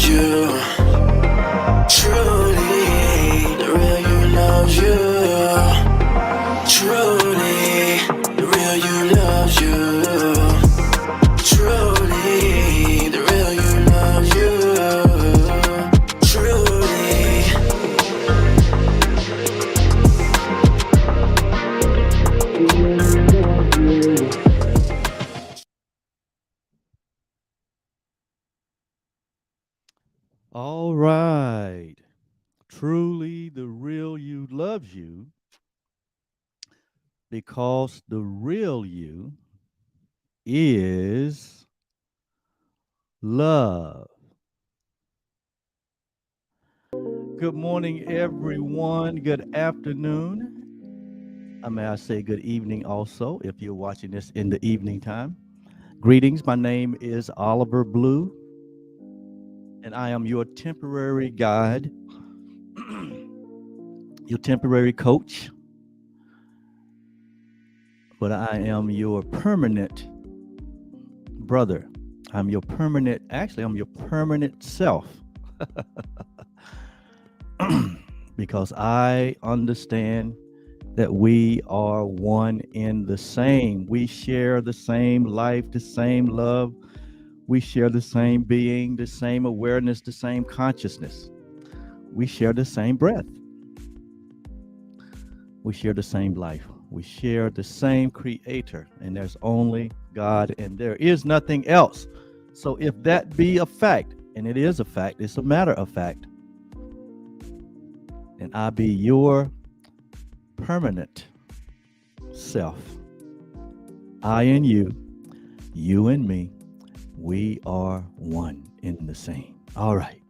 loves you. Truly, the real you loves you. Truly, the real you loves you. Truly, the real you loves you. Truly. All right. Truly, the real you loves you because the real you is love. Good morning, everyone. Good afternoon. May I say good evening also if you're watching this in the evening time. Greetings. My name is Oliver Blue, and I am your temporary guide, your temporary coach, but I am your permanent brother. I'm your permanent self because I understand that we are one in the same. We share the same life, the same love. We share the same being, the same awareness, the same consciousness. We share the same breath. We share the same life. We share the same creator, and there's only God, and there is nothing else. So, if that be a fact, and it is a fact, it's a matter of fact, and I be your permanent self. I and you and me, we are one in the same. All right.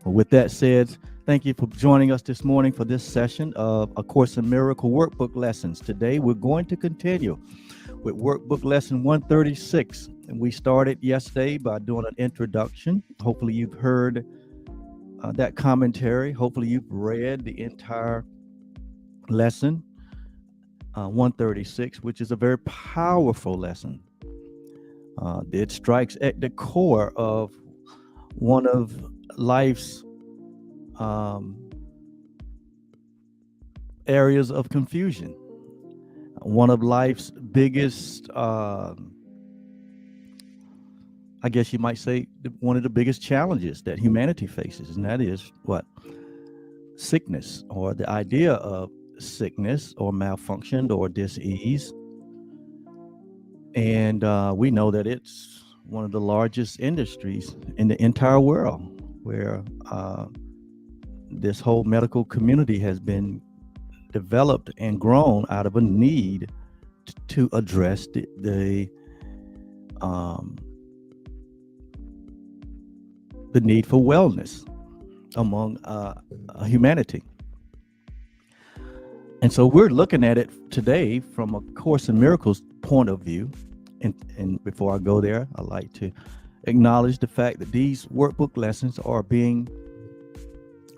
Well, with that said, thank you for joining us this morning for this session of A Course in Miracle Workbook Lessons. Today, we're going to continue with Workbook Lesson 136. And we started yesterday by doing an introduction. Hopefully, you've heard that commentary. Hopefully, you've read the entire lesson 136, which is a very powerful lesson. It strikes at the core of one of life's um, areas of confusion, one of life's biggest, I guess you might say, one of the biggest challenges that humanity faces, and that is what? Sickness, or the idea of sickness or malfunction or dis-ease. And we know that it's one of the largest industries in the entire world, where this whole medical community has been developed and grown out of a need to address um, the need for wellness among humanity. And so we're looking at it today from a Course in Miracles point of view. And before I go there, I'd like to acknowledge the fact that these workbook lessons are being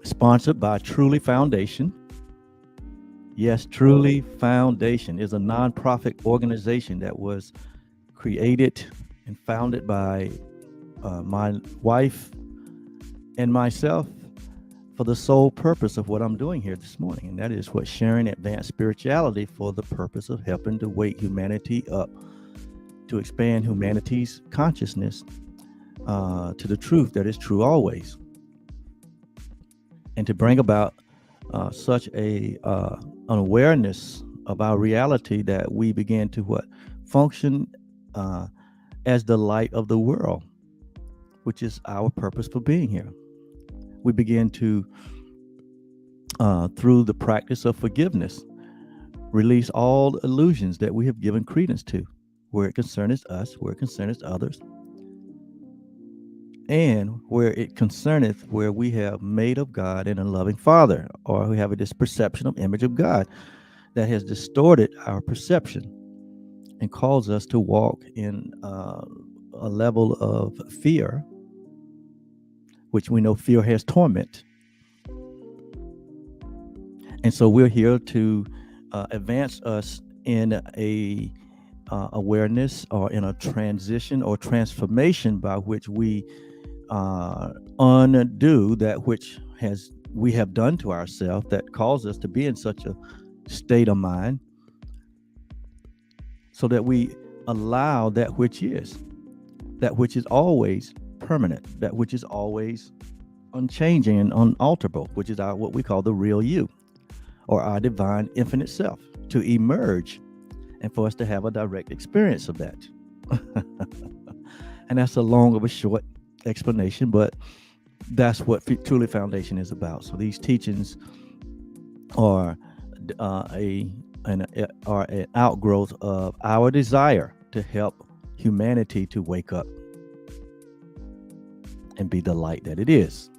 sponsored by Truly Foundation. Yes, Truly Foundation is a nonprofit organization that was created and founded by my wife and myself for the sole purpose of what I'm doing here this morning, and that is what? Sharing advanced spirituality for the purpose of helping to wake humanity up, to expand humanity's consciousness to the truth that is true always, and to bring about such an awareness of our reality that we begin to what? Function as the light of the world, which is our purpose for being here. We begin to, through the practice of forgiveness, release all illusions that we have given credence to, where it concerns us, where it concerneth others, and where it concerneth where we have made of God and a loving Father, or we have this perception of image of God that has distorted our perception and caused us to walk in a level of fear, which we know fear has torment. And so we're here to advance us in a awareness, or in a transition or transformation by which we undo that which has we have done to ourselves that caused us to be in such a state of mind, so that we allow that which is always permanent, that which is always unchanging and unalterable, which is our what we call the real you, or our divine infinite self, to emerge and for us to have a direct experience of that. And that's a long of a short explanation, but that's what truly foundation is about. So these teachings are are an outgrowth of our desire to help humanity to wake up and be the light that it is.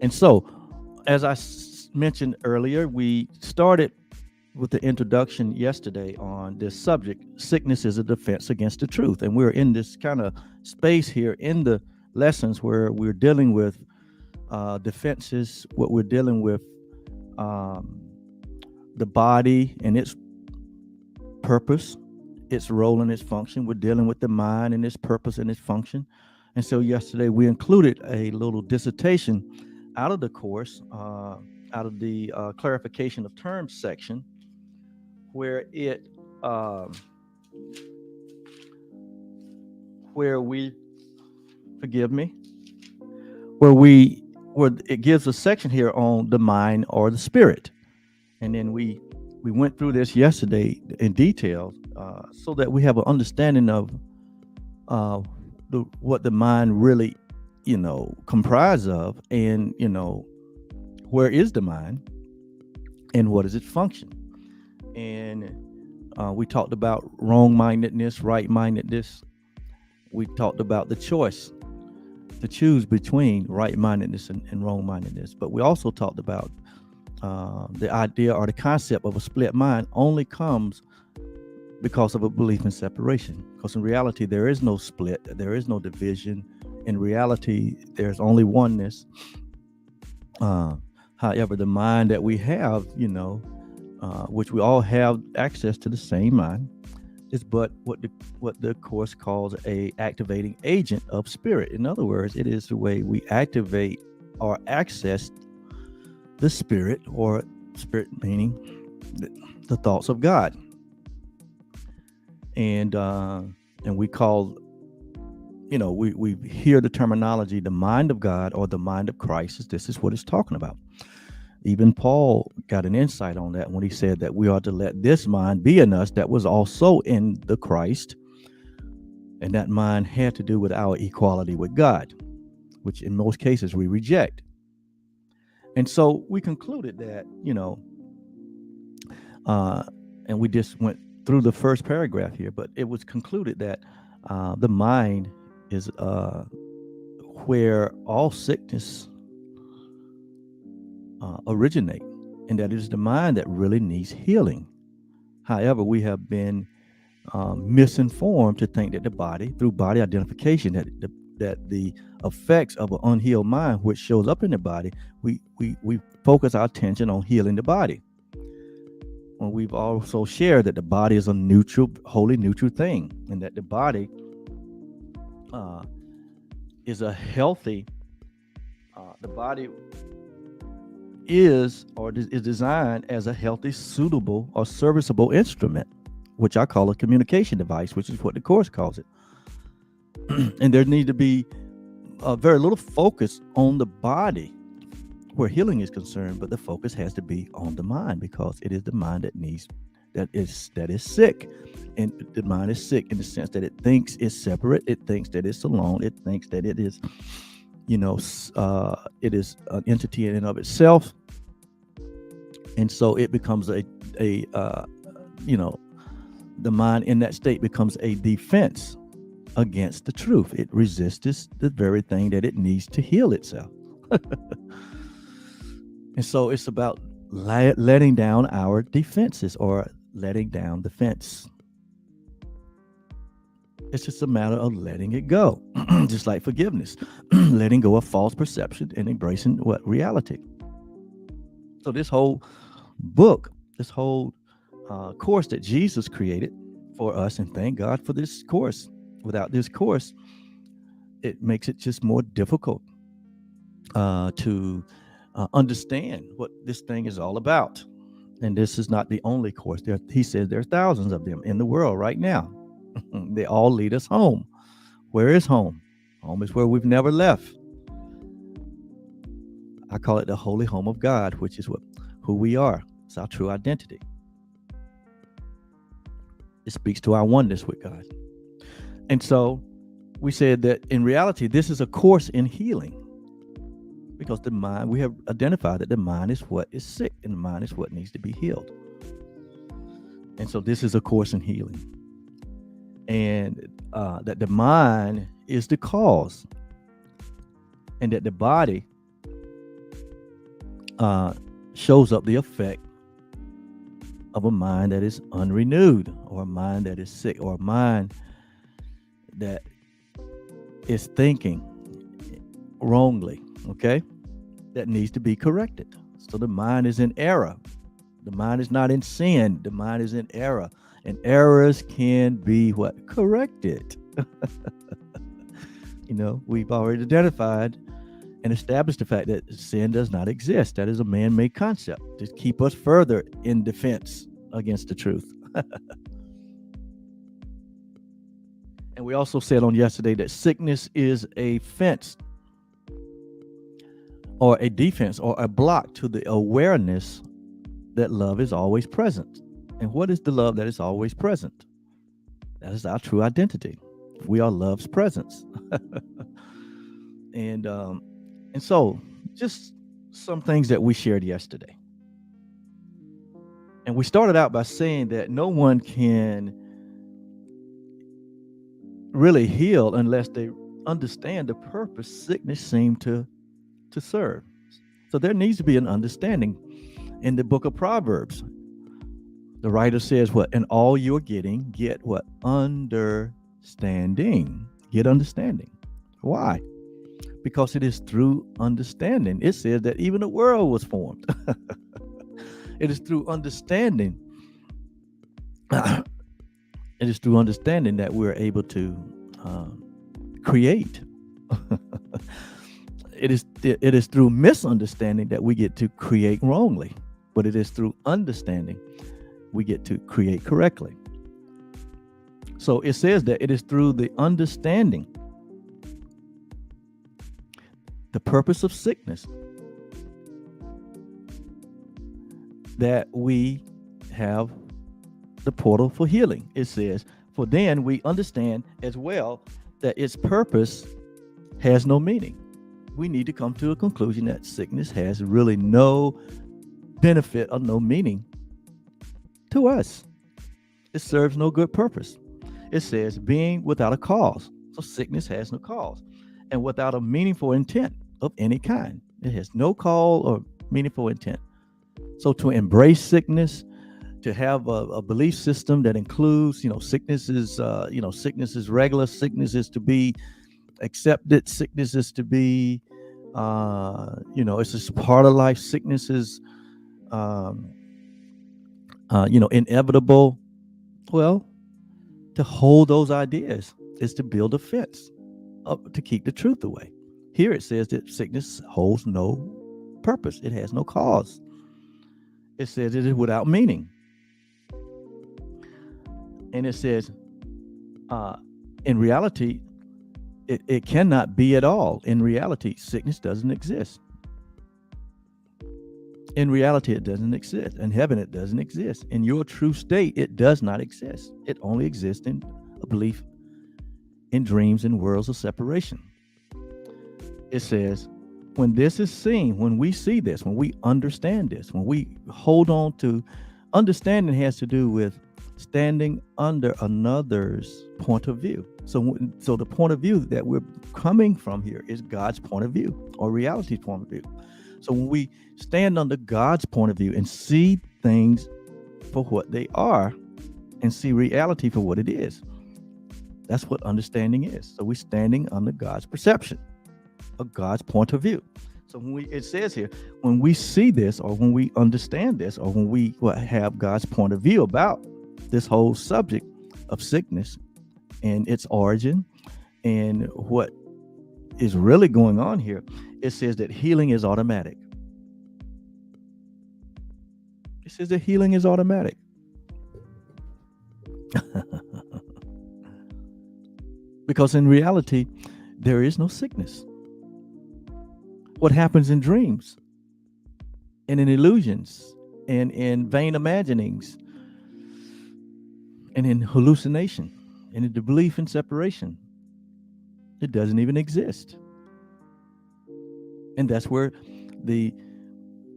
And so, as I mentioned earlier, we started with the introduction yesterday on this subject: sickness is a defense against the truth. And we're in this kind of space here in the lessons where we're dealing with defenses, what we're dealing with, the body and its purpose, its role and its function. We're dealing with the mind and its purpose and its function. And so yesterday we included a little dissertation out of the course, out of the clarification of terms section, where it where we forgive me where it gives a section here on the mind or the spirit. And then we went through this yesterday in detail, so that we have an understanding of what the mind really comprised of, and where is the mind and what is its function. And we talked about wrong-mindedness, right-mindedness. We talked about the choice to choose between right-mindedness and wrong-mindedness. But we also talked about the idea or the concept of a split mind only comes because of a belief in separation. Because in reality, there is no split, there is no division. In reality, there's only oneness. However, the mind that we have, which we all have access to the same mind, is but what the course calls a activating agent of spirit. In other words, it is the way we activate or access the spirit, or spirit meaning the thoughts of God. And we call, we hear the terminology the mind of God or the mind of Christ. This is what it's talking about. Even Paul got an insight on that when he said that we are to let this mind be in us that was also in the Christ. And that mind had to do with our equality with God, which in most cases we reject. And so we concluded that, and we just went through the first paragraph here, but it was concluded that the mind is where all sickness originate, and that it is the mind that really needs healing. However, we have been misinformed to think that the body, through body identification, that the effects of an unhealed mind, which shows up in the body, we focus our attention on healing the body. When we've also shared that the body is a neutral, wholly neutral thing, and that the body is a healthy. The body is designed as a healthy, suitable, or serviceable instrument, which I call a communication device, which is what the course calls it. And there needs to be very little focus on the body where healing is concerned, but the focus has to be on the mind, because it is the mind that is sick. And the mind is sick in the sense that it thinks it's separate, it thinks that it's alone, it thinks that it is, it is an entity in and of itself. And so it becomes the mind in that state becomes a defense against the truth. It resists the very thing that it needs to heal itself. And so it's about letting down our defenses, or letting down the fence. It's just a matter of letting it go, just like forgiveness, letting go of false perception and embracing reality. So this whole book, this whole course that Jesus created for us, and thank God for this course. Without this course, it makes it just more difficult to understand what this thing is all about. And this is not the only course. He says there are thousands of them in the world right now. They all lead us home. Where is home? Home is where we've never left. I call it the holy home of God, which is who we are. It's our true identity. It speaks to our oneness with God. And so we said that in reality, this is a course in healing, because the mind, we have identified that the mind is what is sick and the mind is what needs to be healed. And so this is a course in healing. And that the mind is the cause, and that the body shows up the effect of a mind that is unrenewed, or a mind that is sick, or a mind that is thinking wrongly, okay, that needs to be corrected. So the mind is in error. The mind is not in sin. The mind is in error. And errors can be what? Corrected. We've already identified and established the fact that sin does not exist. That is a man-made concept to keep us further in defense against the truth. And we also said on yesterday that sickness is a fence, or a defense, or a block to the awareness that love is always present. And what is the love that is always present? That is our true identity. We are love's presence. And so just some things that we shared yesterday. And we started out by saying that no one can really heal unless they understand the purpose sickness seems to serve. So there needs to be an understanding. In the book of Proverbs, the writer says what? In all you're getting, get what? Understanding. Get understanding. Why? Because it is through understanding. It says that even the world was formed. It is through understanding. It is through understanding that we're able to create. It is through misunderstanding that we get to create wrongly, but it is through understanding we get to create correctly. So it says that it is through the understanding the purpose of sickness that we have the portal for healing. It says, for then we understand as well that its purpose has no meaning. We need to come to a conclusion that sickness has really no benefit or no meaning to us. It serves no good purpose. It says being without a cause. So sickness has no cause, and without a meaningful intent of any kind. It has no call or meaningful intent. So to embrace sickness, to have a belief system that includes, sickness is regular, sickness is to be accepted, sickness is to be, it's just part of life. Sickness is, inevitable. Well, to hold those ideas is to build a fence up to keep the truth away. Here it says that sickness holds no purpose. It has no cause. It says it is without meaning. And it says, in reality, it cannot be at all. In reality, sickness doesn't exist. In reality, it doesn't exist. In heaven, it doesn't exist. In your true state, it does not exist. It only exists in a belief in dreams and worlds of separation. It says, when this is seen, when we see this, when we understand this, when we hold on to understanding, has to do with standing under another's point of view. So the point of view that we're coming from here is God's point of view, or reality's point of view. So when we stand under God's point of view and see things for what they are and see reality for what it is, that's what understanding is. So we're standing under God's perception of God's point of view. So it says here, when we see this, or when we understand this, or when we have God's point of view about this whole subject of sickness and its origin and what is really going on here, it says that healing is automatic. It says that healing is automatic. Because in reality, there is no sickness. What happens in dreams and in illusions and in vain imaginings and in hallucination and in the belief in separation, it doesn't even exist. And that's where the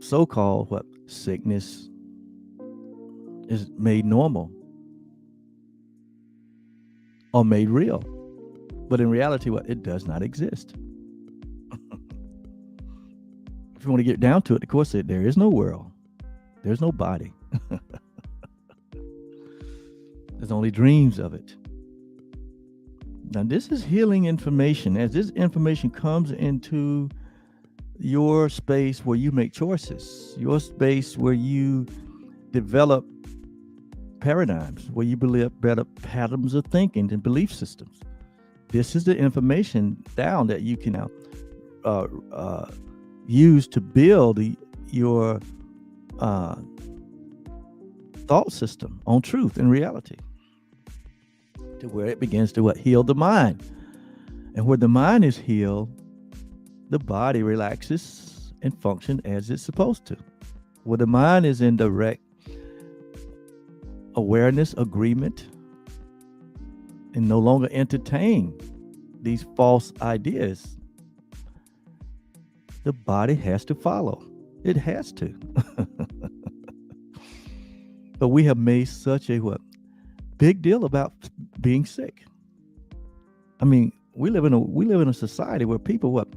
so-called sickness is made normal or made real. But in reality, it does not exist. If you want to get down to it, of course, there is no world. There's no body. There's only dreams of it. Now, this is healing information. As this information comes into your space where you make choices, your space where you develop paradigms, where you develop patterns of thinking and belief systems. This is the information down that you can now use to build your thought system on truth and reality, to where it begins to heal the mind. And where the mind is healed, the body relaxes and functions as it's supposed to. Where the mind is in direct awareness, agreement, and no longer entertain these false ideas, the body has to follow. It has to. But we have made such a big deal about being sick. I mean, we live in a society where people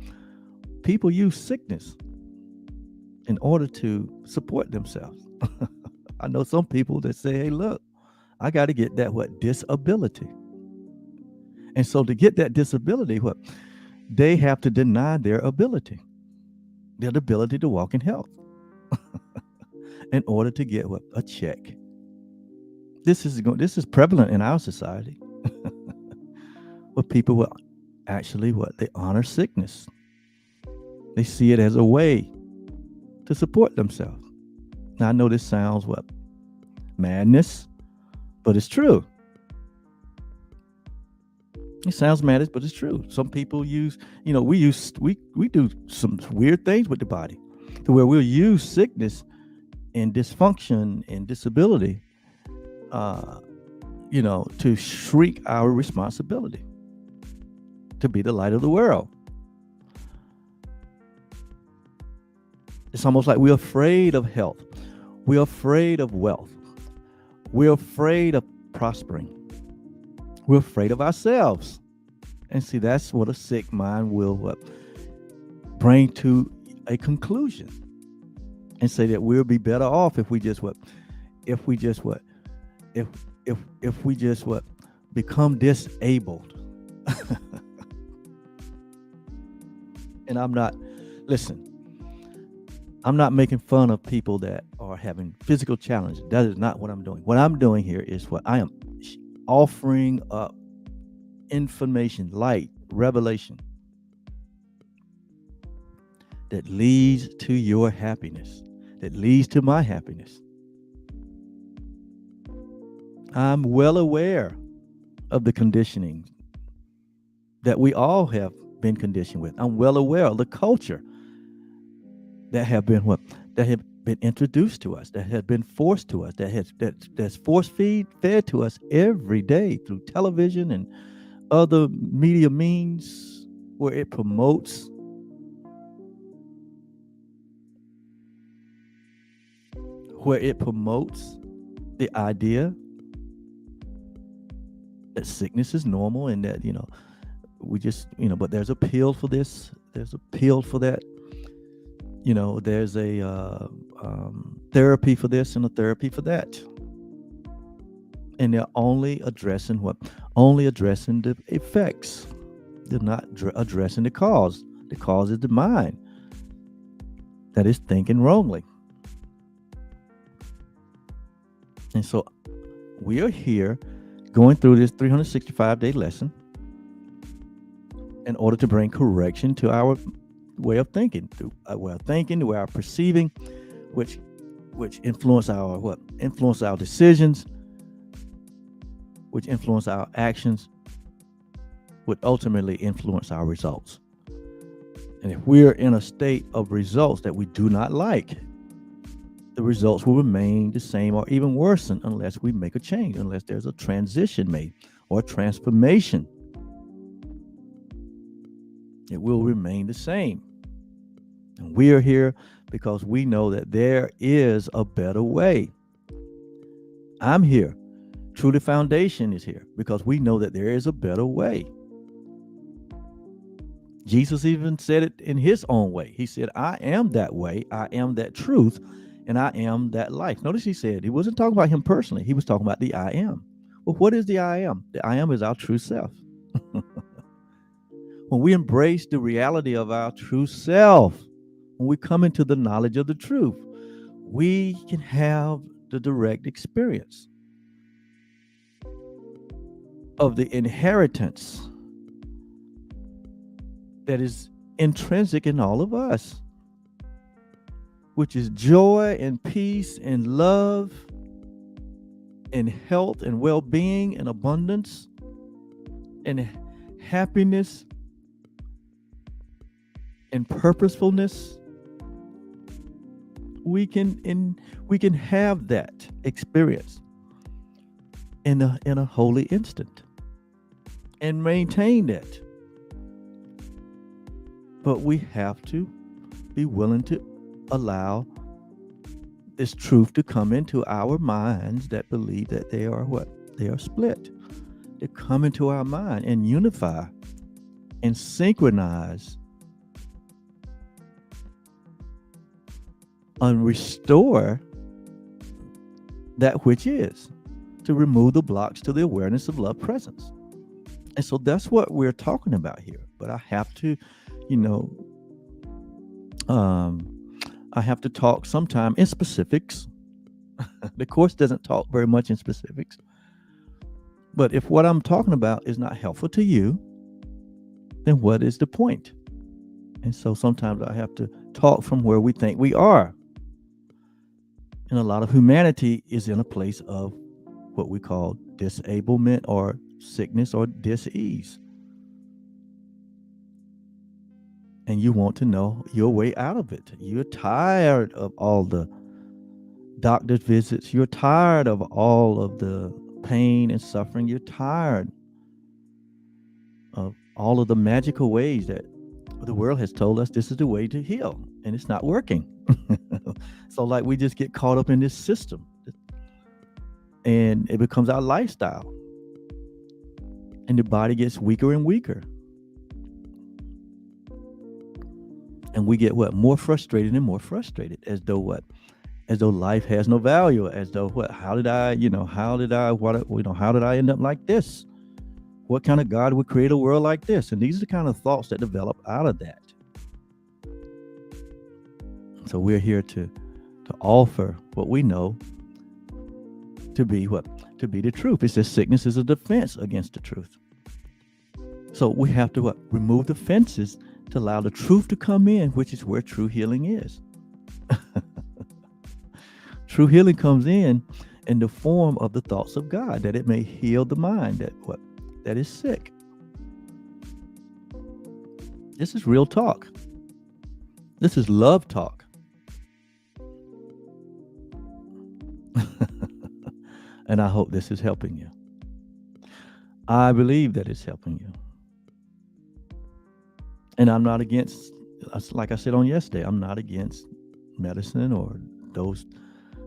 use sickness in order to support themselves. I know some people that say, "Hey, look, I got to get that disability." And so to get that disability, they have to deny their ability to walk in health in order to get a check. This is prevalent in our society. Where people actually they honor sickness. They see it as a way to support themselves. Now, I know this sounds madness, but it's true. It sounds madness, but it's true. Some people use, we do some weird things with the body, to where we'll use sickness and dysfunction and disability, to shrink our responsibility to be the light of the world. It's almost like we're afraid of health. We're afraid of wealth. We're afraid of prospering. We're afraid of ourselves. And see, that's what a sick mind will bring to a conclusion, and say that we'll be better off if we just become disabled. And I'm not making fun of people that are having physical challenges. That is not what I'm doing. What I'm doing here is I am offering up information, light, revelation that leads to your happiness, that leads to my happiness. I'm well aware of the conditioning that we all have been conditioned with. I'm well aware of the culture that have been introduced to us, that have been forced to us, that's force fed to us every day through television and other media means, where it promotes the idea that sickness is normal, and that we just but there's a pill for this, there's a pill for that, there's a therapy for this and a therapy for that, and they're only addressing the effects. They're not addressing the cause. The cause is the mind that is thinking wrongly. And so we are here going through this 365-day lesson in order to bring correction to our way of thinking, the way of perceiving, which influence our influence our decisions, which influence our actions, would ultimately influence our results. And if we're in a state of results that we do not like, the results will remain the same or even worsen unless we make a change, unless there's a transition made or a transformation. It will remain the same. And we are here because we know that there is a better way. I'm here. Truly Foundation is here because we know that there is a better way. Jesus even said it in his own way. He said, I am that way, I am that truth, and I am that life. Notice he said, he wasn't talking about him personally. He was talking about the I am. Well, what is the I am? The I am is our true self. When we embrace the reality of our true self, when we come into the knowledge of the truth, we can have the direct experience of the inheritance that is intrinsic in all of us, which is joy and peace and love and health and well-being and abundance and happiness and purposefulness. We can have that experience in a holy instant and maintain that. But we have to be willing to allow this truth to come into our minds that believe that they are what? They are split. To come into our mind and unify and synchronize and restore that which is, to remove the blocks to the awareness of love presence. And so that's what we're talking about here. But I have to, I have to talk sometime in specifics. The course doesn't talk very much in specifics. But if what I'm talking about is not helpful to you, then what is the point? And so sometimes I have to talk from where we think we are. And a lot of humanity is in a place of what we call disablement or sickness or dis-ease. And you want to know your way out of it. You're tired of all the doctor's visits. You're tired of all of the pain and suffering. You're tired of all of the magical ways that the world has told us this is the way to heal, and it's not working. So like we just get caught up in this system and it becomes our lifestyle, and the body gets weaker and weaker, and we get more frustrated and more frustrated, as though life has no value, as though how did I end up like this? What kind of God would create a world like this? And these are the kind of thoughts that develop out of that. So we're here to offer what we know to be the truth. It says sickness is a defense against the truth. So we have to remove the fences to allow the truth to come in, which is where true healing is. True healing comes in the form of the thoughts of God, that it may heal the mind that is sick. This is real talk. This is love talk. And I hope this is helping you. I believe that it's helping you. And I'm not against, like I said on yesterday, I'm not against medicine or those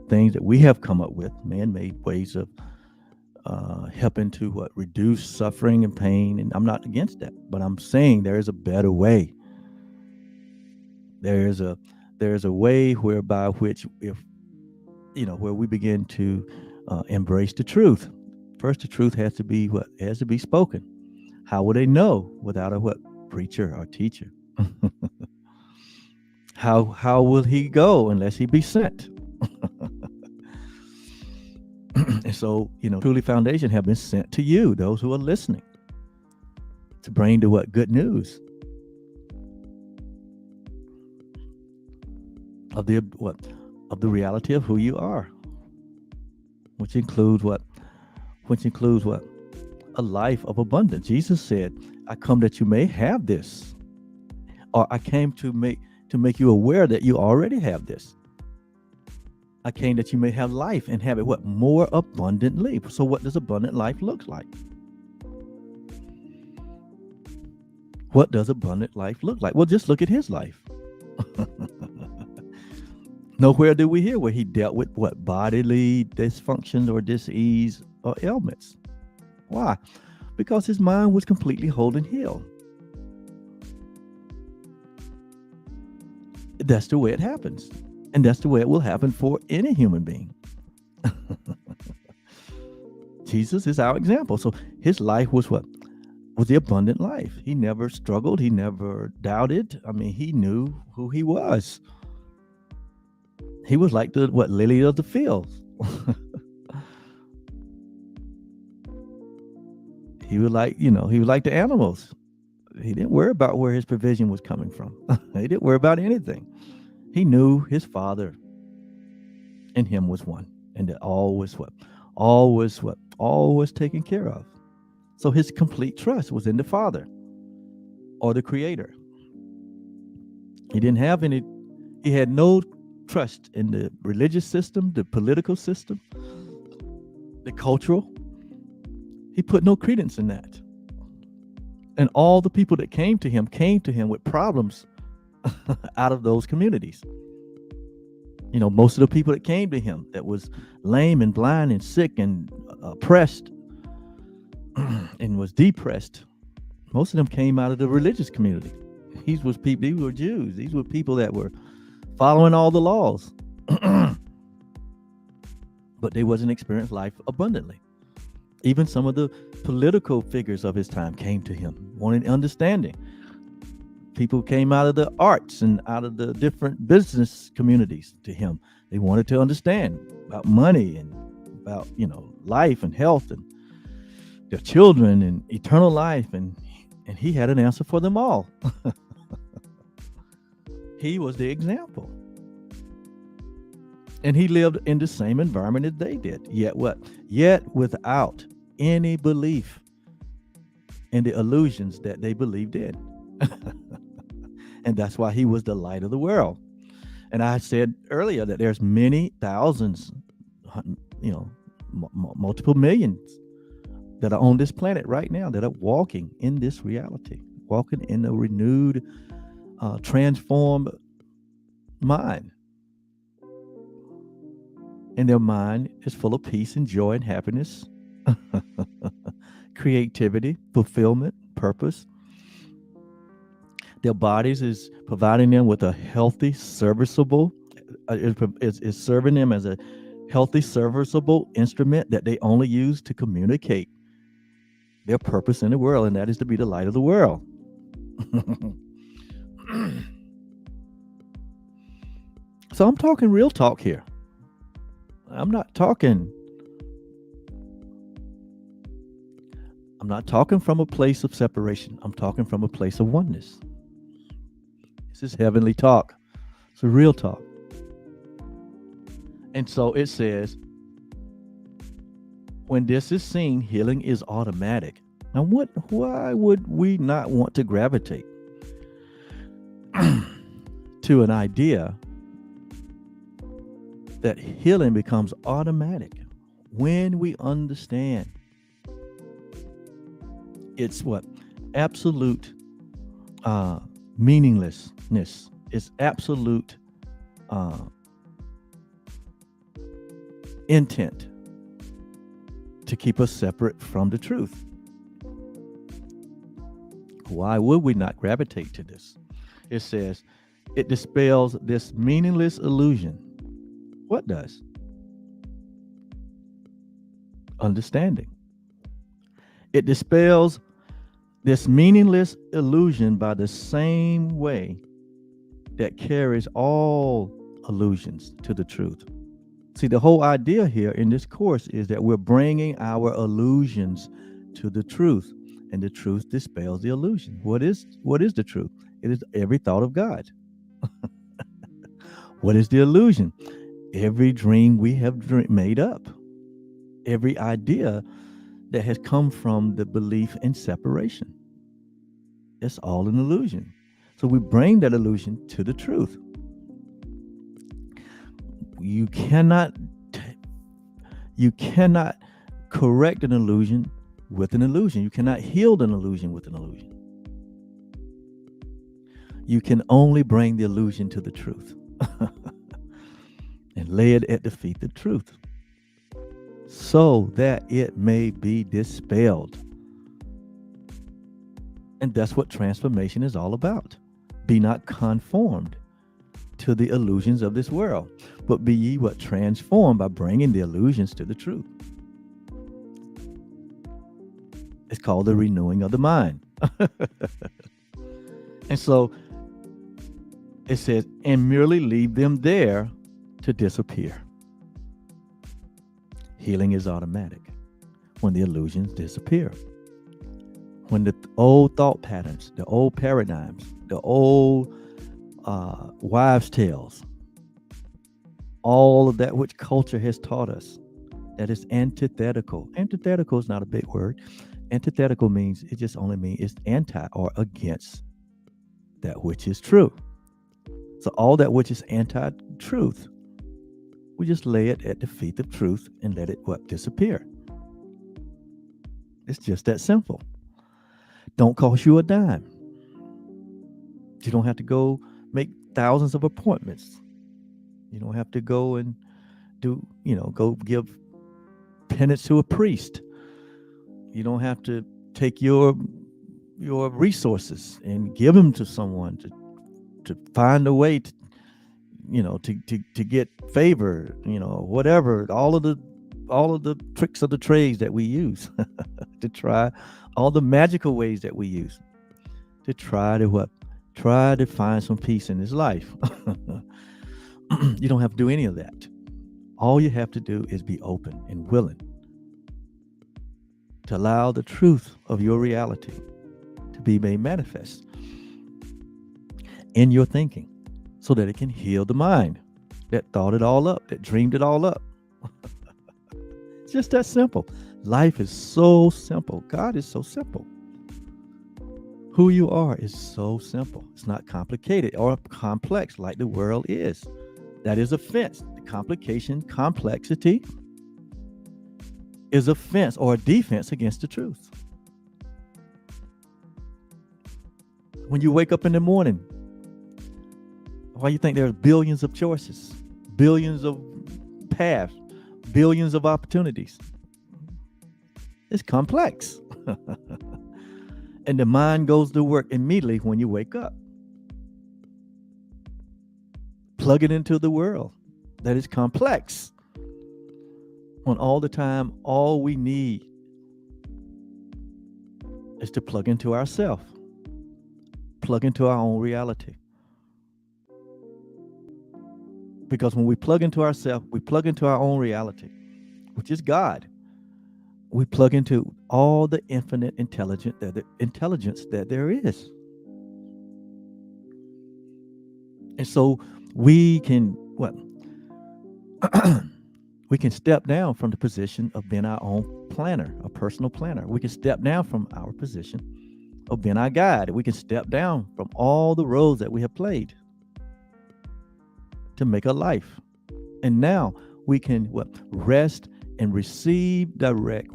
things that we have come up with, man-made ways of helping to reduce suffering and pain. And I'm not against that, but I'm saying there is a better way. There is a way whereby which, if where we begin to embrace the truth. First, the truth has to be spoken. How will they know without a preacher or teacher? How will he go unless he be sent? And so, Truly Foundation have been sent to you, those who are listening, to bring the what? Good news of the what? Of the reality of who you are, which includes what? Which includes what? A life of abundance. Jesus said, I come that you may have this. Or I came to make you aware that you already have this. I came that you may have life and have it what? More abundantly. So what does abundant life look like? What does abundant life look like? Well, just look at his life. Nowhere do we hear where he dealt with what? Bodily dysfunctions or disease or ailments. Why? Because his mind was completely whole and healed. That's the way it happens. And that's the way it will happen for any human being. Jesus is our example. So his life was what? Was the abundant life. He never struggled. He never doubted. I mean, he knew who he was. He was like the what? Lily of the field. He was like, he was like the animals. He didn't worry about where his provision was coming from. He didn't worry about anything. He knew his Father and him was one, and that all was what? All was taken care of. So his complete trust was in the Father or the Creator. He didn't have any, he had no trust in the religious system, the political system, the cultural. He put no credence in that. And all the people that came to him with problems out of those communities. Most of the people that came to him that was lame and blind and sick and oppressed and was depressed, most of them came out of the religious community. These were Jews. These were people that were following all the laws. But they wasn't experiencing life abundantly. Even some of the political figures of his time came to him, wanting understanding. People came out of the arts and out of the different business communities to him. They wanted to understand about money and about, life and health and their children and eternal life. And he had an answer for them all. He was the example. And he lived in the same environment as they did. Yet what? Yet without any belief in the illusions that they believed in. And that's why he was the light of the world. And I said earlier that there's many thousands, multiple millions that are on this planet right now that are walking in this reality, walking in a renewed, transformed mind. And their mind is full of peace and joy and happiness, creativity, fulfillment, purpose. Their bodies is providing them with a healthy, serviceable, is serving them as a healthy, serviceable instrument that they only use to communicate their purpose in the world, and that is to be the light of the world. So I'm talking real talk here. I'm not talking from a place of separation. I'm talking from a place of oneness. This is heavenly talk. It's a real talk. And so it says, when this is seen, healing is automatic. Now, why would we not want to gravitate to an idea that healing becomes automatic when we understand it's what? Absolute meaninglessness. It's absolute intent to keep us separate from the truth. Why would we not gravitate to this? It says it dispels this meaningless illusion. What does? Understanding. It dispels this meaningless illusion by the same way that carries all illusions to the truth. See, the whole idea here in this course is that we're bringing our illusions to the truth. and the truth dispels the illusion. What is the truth? It is every thought of God. What is the illusion? Every dream we have made up, every idea that has come from the belief in separation. It's all an illusion. So we bring that illusion to the truth. You cannot you cannot correct an illusion with an illusion. You cannot heal an illusion with an illusion. You can only bring the illusion to the truth and lay it at the feet of the truth so that it may be dispelled. And that's what transformation is all about. Be not conformed to the illusions of this world, but be ye what? Transformed by bringing the illusions to the truth. It's called the renewing of the mind. And so it says, and merely leave them there to disappear. Healing is automatic when the illusions disappear. When the old thought patterns, the old paradigms, the old wives' tales, all of that which culture has taught us, that is antithetical. Antithetical is not a big word. Antithetical means, it just only means it's anti or against that which is true. So all that which is anti-truth, we just lay it at the feet of truth and let it disappear. It's just that simple. Don't cost you a dime. You don't have to go make thousands of appointments. You don't have to go and go give penance to a priest. You don't have to take your resources and give them to someone to find a way to get favor, whatever, all of the tricks of the trades that we use to try, all the magical ways that we use to try to find some peace in this life. You don't have to do any of that. All you have to do is be open and willing to allow the truth of your reality to be made manifest in your thinking so that it can heal the mind that thought it all up, that dreamed it all up. It's just that simple. Life is so simple. God is so simple. Who you are is so simple. It's not complicated or complex like the world is. That is offense. The complication, complexity is offense or a defense against the truth. When you wake up in the morning, why you think there are billions of choices, billions of paths, billions of opportunities? It's complex. And the mind goes to work immediately when you wake up. Plug it into the world that is complex. When all the time, all we need is to plug into ourselves, plug into our own reality. Because when we plug into ourselves, we plug into our own reality, which is God. We plug into all the infinite intelligence that there is. And so we can we can step down from the position of being our own planner, a personal planner. We can step down from our position of being our guide. We can step down from all the roles that we have played to make a life. And now we can rest and receive direct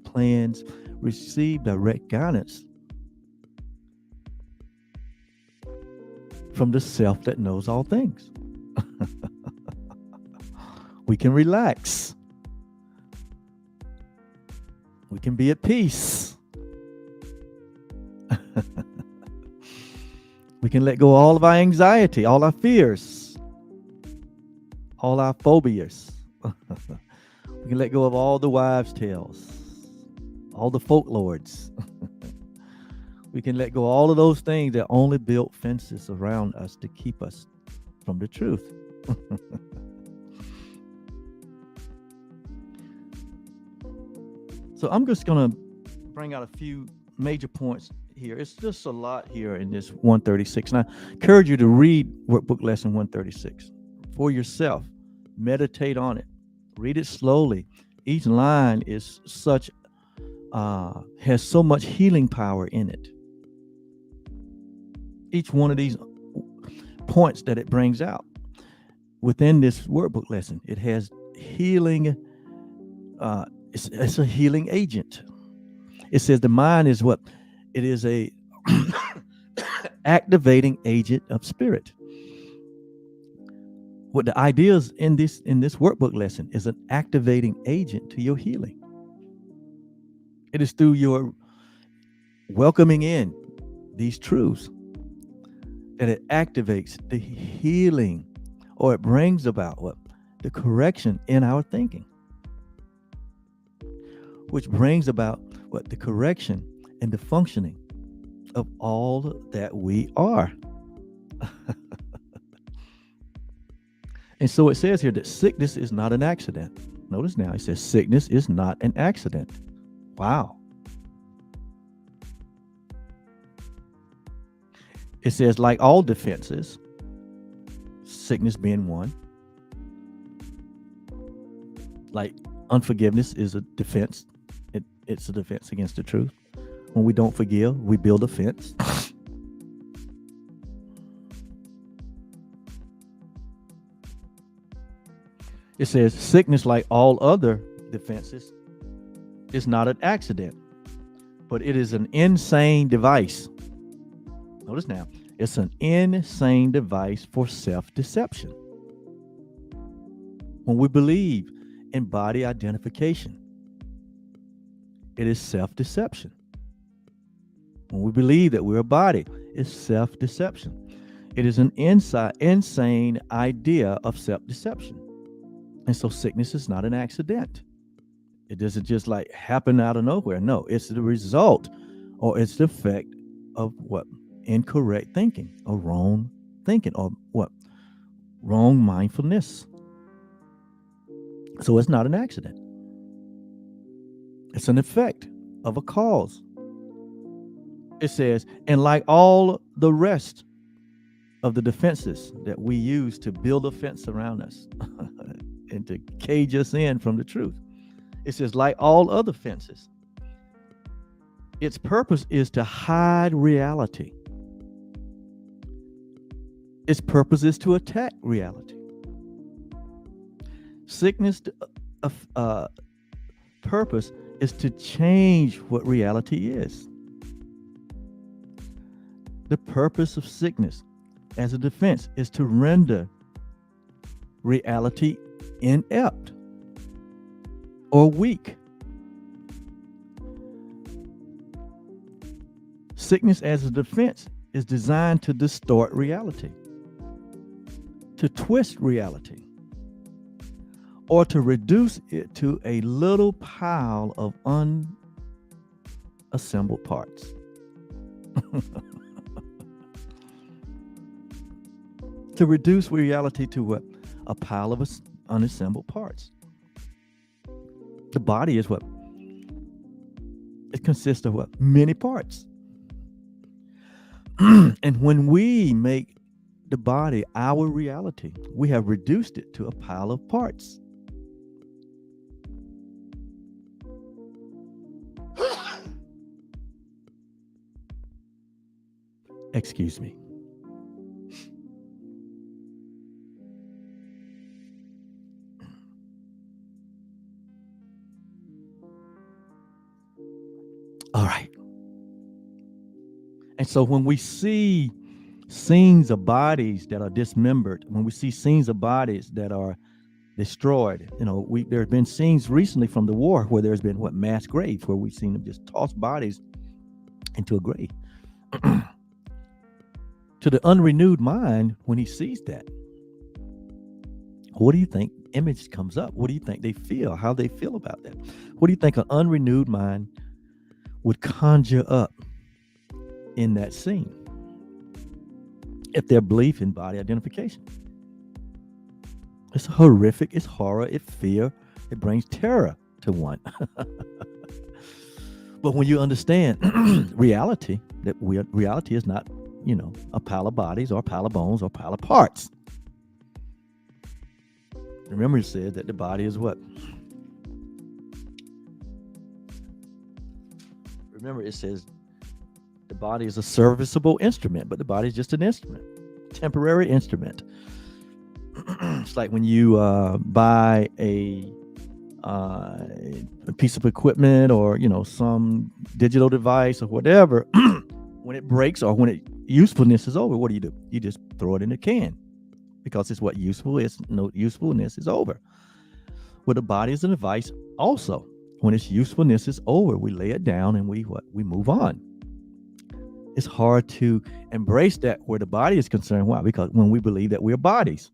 plans, receive direct guidance from the self that knows all things. We can relax. We can be at peace. We can let go of all of our anxiety, all our fears, all our phobias. We can let go of all the wives' tales, all the folklores. We can let go of all of those things that only built fences around us to keep us from the truth. So I'm just going to bring out a few major points here. It's just a lot here in this 136. And I encourage you to read Workbook Lesson 136 for yourself. Meditate on it. Read it slowly. Each line is such has so much healing power in it. Each one of these points that it brings out within this workbook lesson, it has healing. It's a healing agent. It says the mind is what? It is a activating agent of spirit. What the ideas in this workbook lesson is an activating agent to your healing. It is through your welcoming in these truths that it activates the healing, or it brings about what? The correction in our thinking, which brings about what? The correction and the functioning of all that we are. And so it says here that sickness is not an accident. Notice now, it says sickness is not an accident. Wow. It says, like all defenses, sickness being one, like unforgiveness is a defense. It's a defense against the truth. When we don't forgive, we build a fence. It says sickness, like all other defenses, is not an accident, but it is an insane device. Notice now, it's an insane device for self-deception. When we believe in body identification, it is self-deception. When we believe that we're a body, it's self-deception. It is an insane idea of self-deception. And so sickness is not an accident. It doesn't just like happen out of nowhere. No, it's the result, or it's the effect of what? Incorrect thinking, or wrong thinking, or what? Wrong mindfulness. So it's not an accident. It's an effect of a cause. It says, and like all the rest of the defenses that we use to build a fence around us and to cage us in from the truth, it says, like all other fences, its purpose is to hide reality. Its purpose is to attack reality. Sickness purpose is to change what reality is. The purpose of sickness as a defense is to render reality inept or weak. Sickness as a defense is designed to distort reality, to twist reality, or to reduce it to a little pile of unassembled parts. To reduce reality to what? A pile of unassembled parts. The body is what? It consists of what? Many parts. And when we make the body our reality, we have reduced it to a pile of parts. Excuse me. All right. And so when we see scenes of bodies that are dismembered, when we see scenes of bodies that are destroyed, there have been scenes recently from the war where there's been mass graves, where we've seen them just toss bodies into a grave. To the unrenewed mind, when he sees that, what do you think image comes up? What do you think they feel? How they feel about that? What do you think an unrenewed mind would conjure up in that scene if their belief in body identification? It's horrific, it's horror, it's fear, it brings terror to one. But when you understand reality, reality is not, a pile of bodies or a pile of bones or a pile of parts. Remember, it said that the body is what? Remember, it says the body is a serviceable instrument, but the body is just an instrument, temporary instrument. It's like when you buy a piece of equipment or some digital device or whatever. When it breaks or when its usefulness is over, what do? You just throw it in the can because it's what useful is. No usefulness is over. Well, the body is a device also. When its usefulness is over, we lay it down and we move on. It's hard to embrace that where the body is concerned. Why? Because when we believe that we're bodies,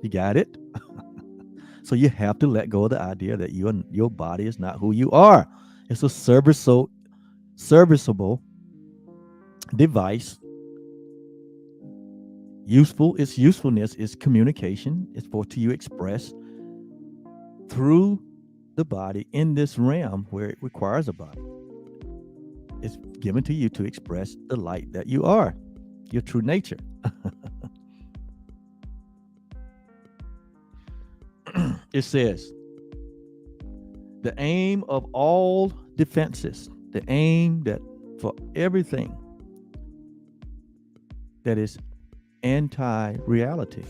you got it. So you have to let go of the idea that your body is not who you are. It's a serviceable device. Its usefulness is communication. It's for to you express through the body in this realm where it requires a body. It's given to you to express the light that you are, your true nature. It says, the aim of all defenses, the aim that for everything that is anti-reality,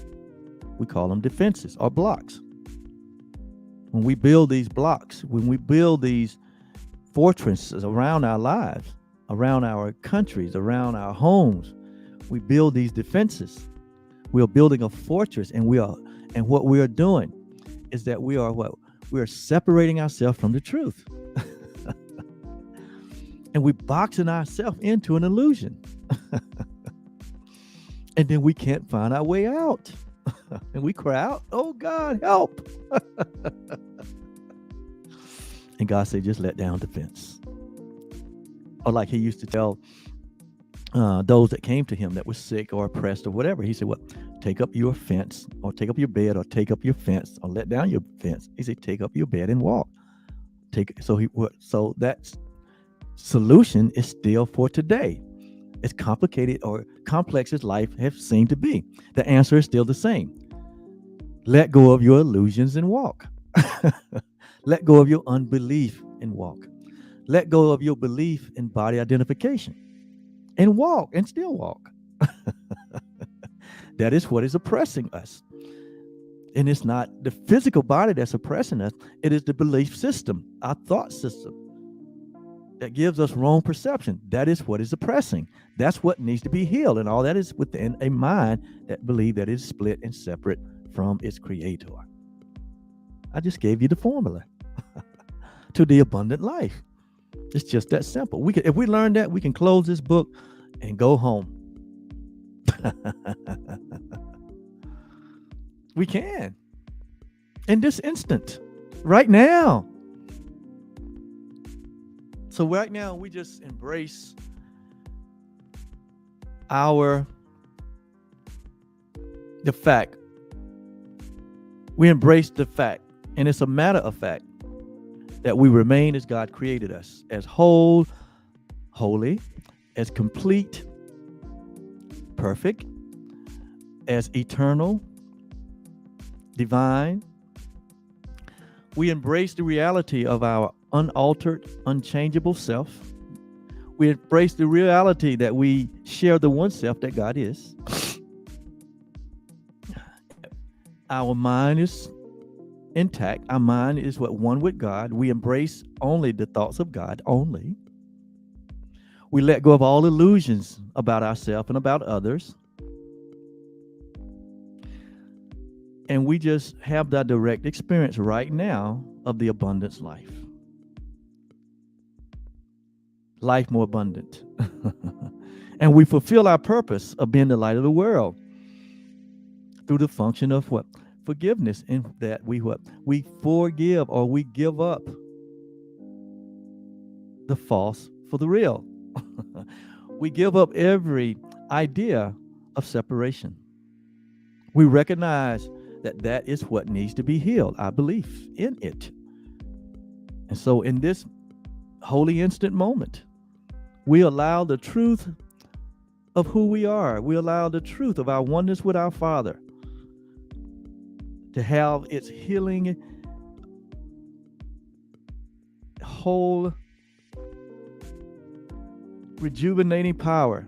we call them defenses or blocks. When we build these blocks, when we build these fortresses around our lives, around our countries, around our homes, we build these defenses. We are building a fortress, and what we are doing is that we are separating ourselves from the truth. And we boxing ourselves into an illusion. And then we can't find our way out. And we cry out, "Oh God, help." And God said, just let down the fence. Or like he used to tell those that came to him that were sick or oppressed or whatever. He said, take up your fence, or take up your bed, or take up your fence, or let down your fence. He said, take up your bed and walk. So that solution is still for today. As complicated or complex as life has seemed to be, the answer is still the same. Let go of your illusions and walk. Let go of your unbelief and walk. Let go of your belief in body identification and walk, and still walk. That is what is oppressing us. And it's not the physical body that's oppressing us. It is the belief system, our thought system, that gives us wrong perception. That is what is oppressing. That's what needs to be healed. And all that is within a mind that believes that it is split and separate from its creator. I just gave you the formula to the abundant life. It's just that simple. If we learn that, we can close this book and go home. We can. In this instant. Right now. So right now, we just embrace the fact. We embrace the fact, and it's a matter of fact, that we remain as God created us, as whole, holy, as complete, perfect, as eternal, divine. We embrace the reality of our unaltered, unchangeable self. We embrace the reality that we share the one self that God is. Our mind is intact. Our mind is one with God. We embrace only the thoughts of God only. We let go of all illusions about ourselves and about others. And we just have that direct experience right now of the abundance life. Life more abundant. And we fulfill our purpose of being the light of the world through the function of what? Forgiveness, in that we forgive, or we give up the false for the real. We give up every idea of separation. We recognize that is what needs to be healed, our belief in it. And so in this holy instant moment. We allow the truth of who we are. We allow the truth of our oneness with our Father to have its healing, whole, rejuvenating power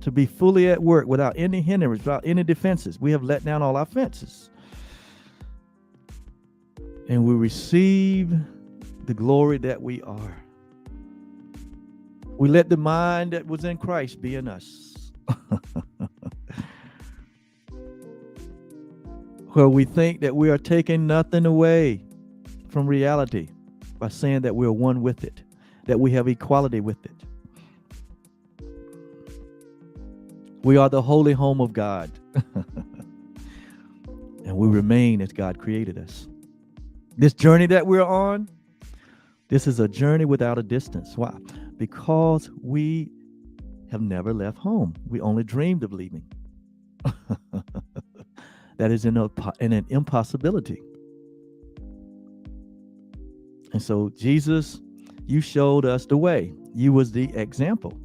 to be fully at work without any hindrance, without any defenses. We have let down all our fences. And we receive the glory that we are. We let the mind that was in Christ be in us. Where we think that we are taking nothing away from reality by saying that we're one with it, that we have equality with it. We are the holy home of God. And we remain as God created us. This journey that we're on, this is a journey without a distance. Why? Because we have never left home. We only dreamed of leaving. That is an impossibility. And so, Jesus, you showed us the way. You was the example.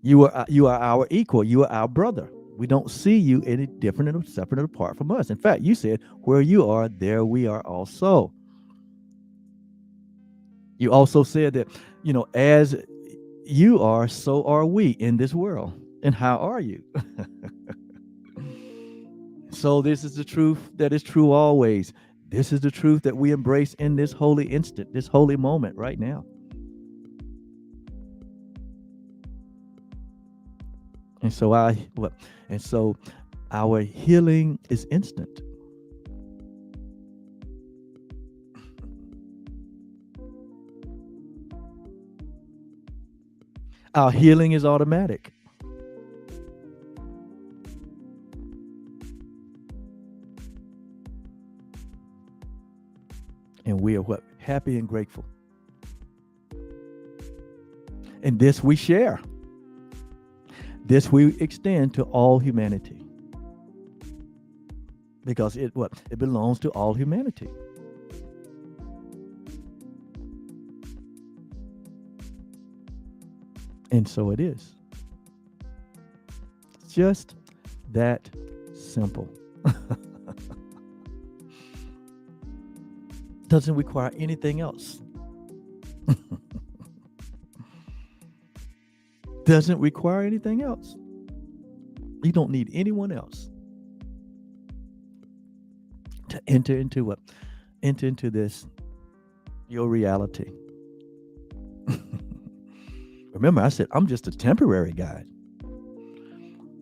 You are our equal. You are our brother. We don't see you any different and separate and apart from us. In fact, you said, where you are, there we are also. You also said that, as you are, so are we in this world. And how are you? So this is the truth that is true always. This is the truth that we embrace in this holy instant, this holy moment right now. And so our healing is instant. Our healing is automatic. And we are happy and grateful. And this we share. This we extend to all humanity. Because it belongs to all humanity. And so it is. Just that simple. Doesn't require anything else. Doesn't require anything else. You don't need anyone else to enter into this, your reality. Remember, I said, I'm just a temporary guide.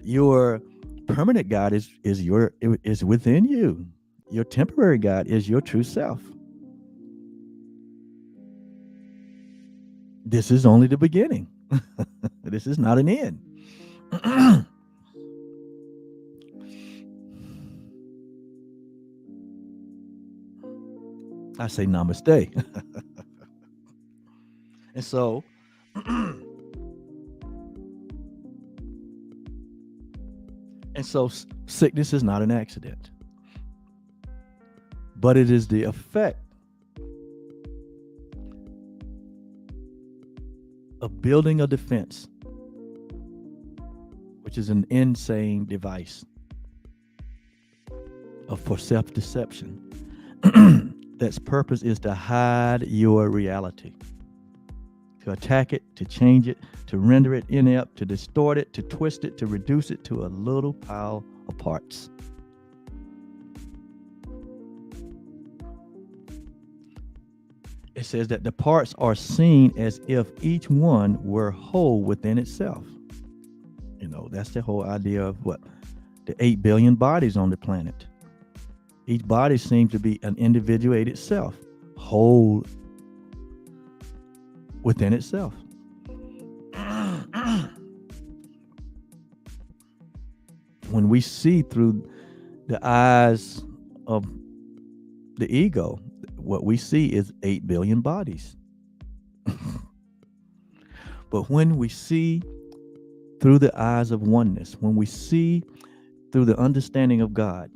Your permanent God is within you. Your temporary God is your true self. This is only the beginning. This is not an end. I say namaste. And so, sickness is not an accident, but it is the effect of building a defense, which is an insane device for self-deception. That's purpose is to hide your reality, to attack it, to change it, to render it inept, to distort it, to twist it, to reduce it to a little pile of parts. It says that the parts are seen as if each one were whole within itself. That's the whole idea of the 8 billion bodies on the planet. Each body seems to be an individuated self, whole within itself. When we see through the eyes of the ego, what we see is 8 billion bodies. But when we see through the eyes of oneness, when we see through the understanding of God,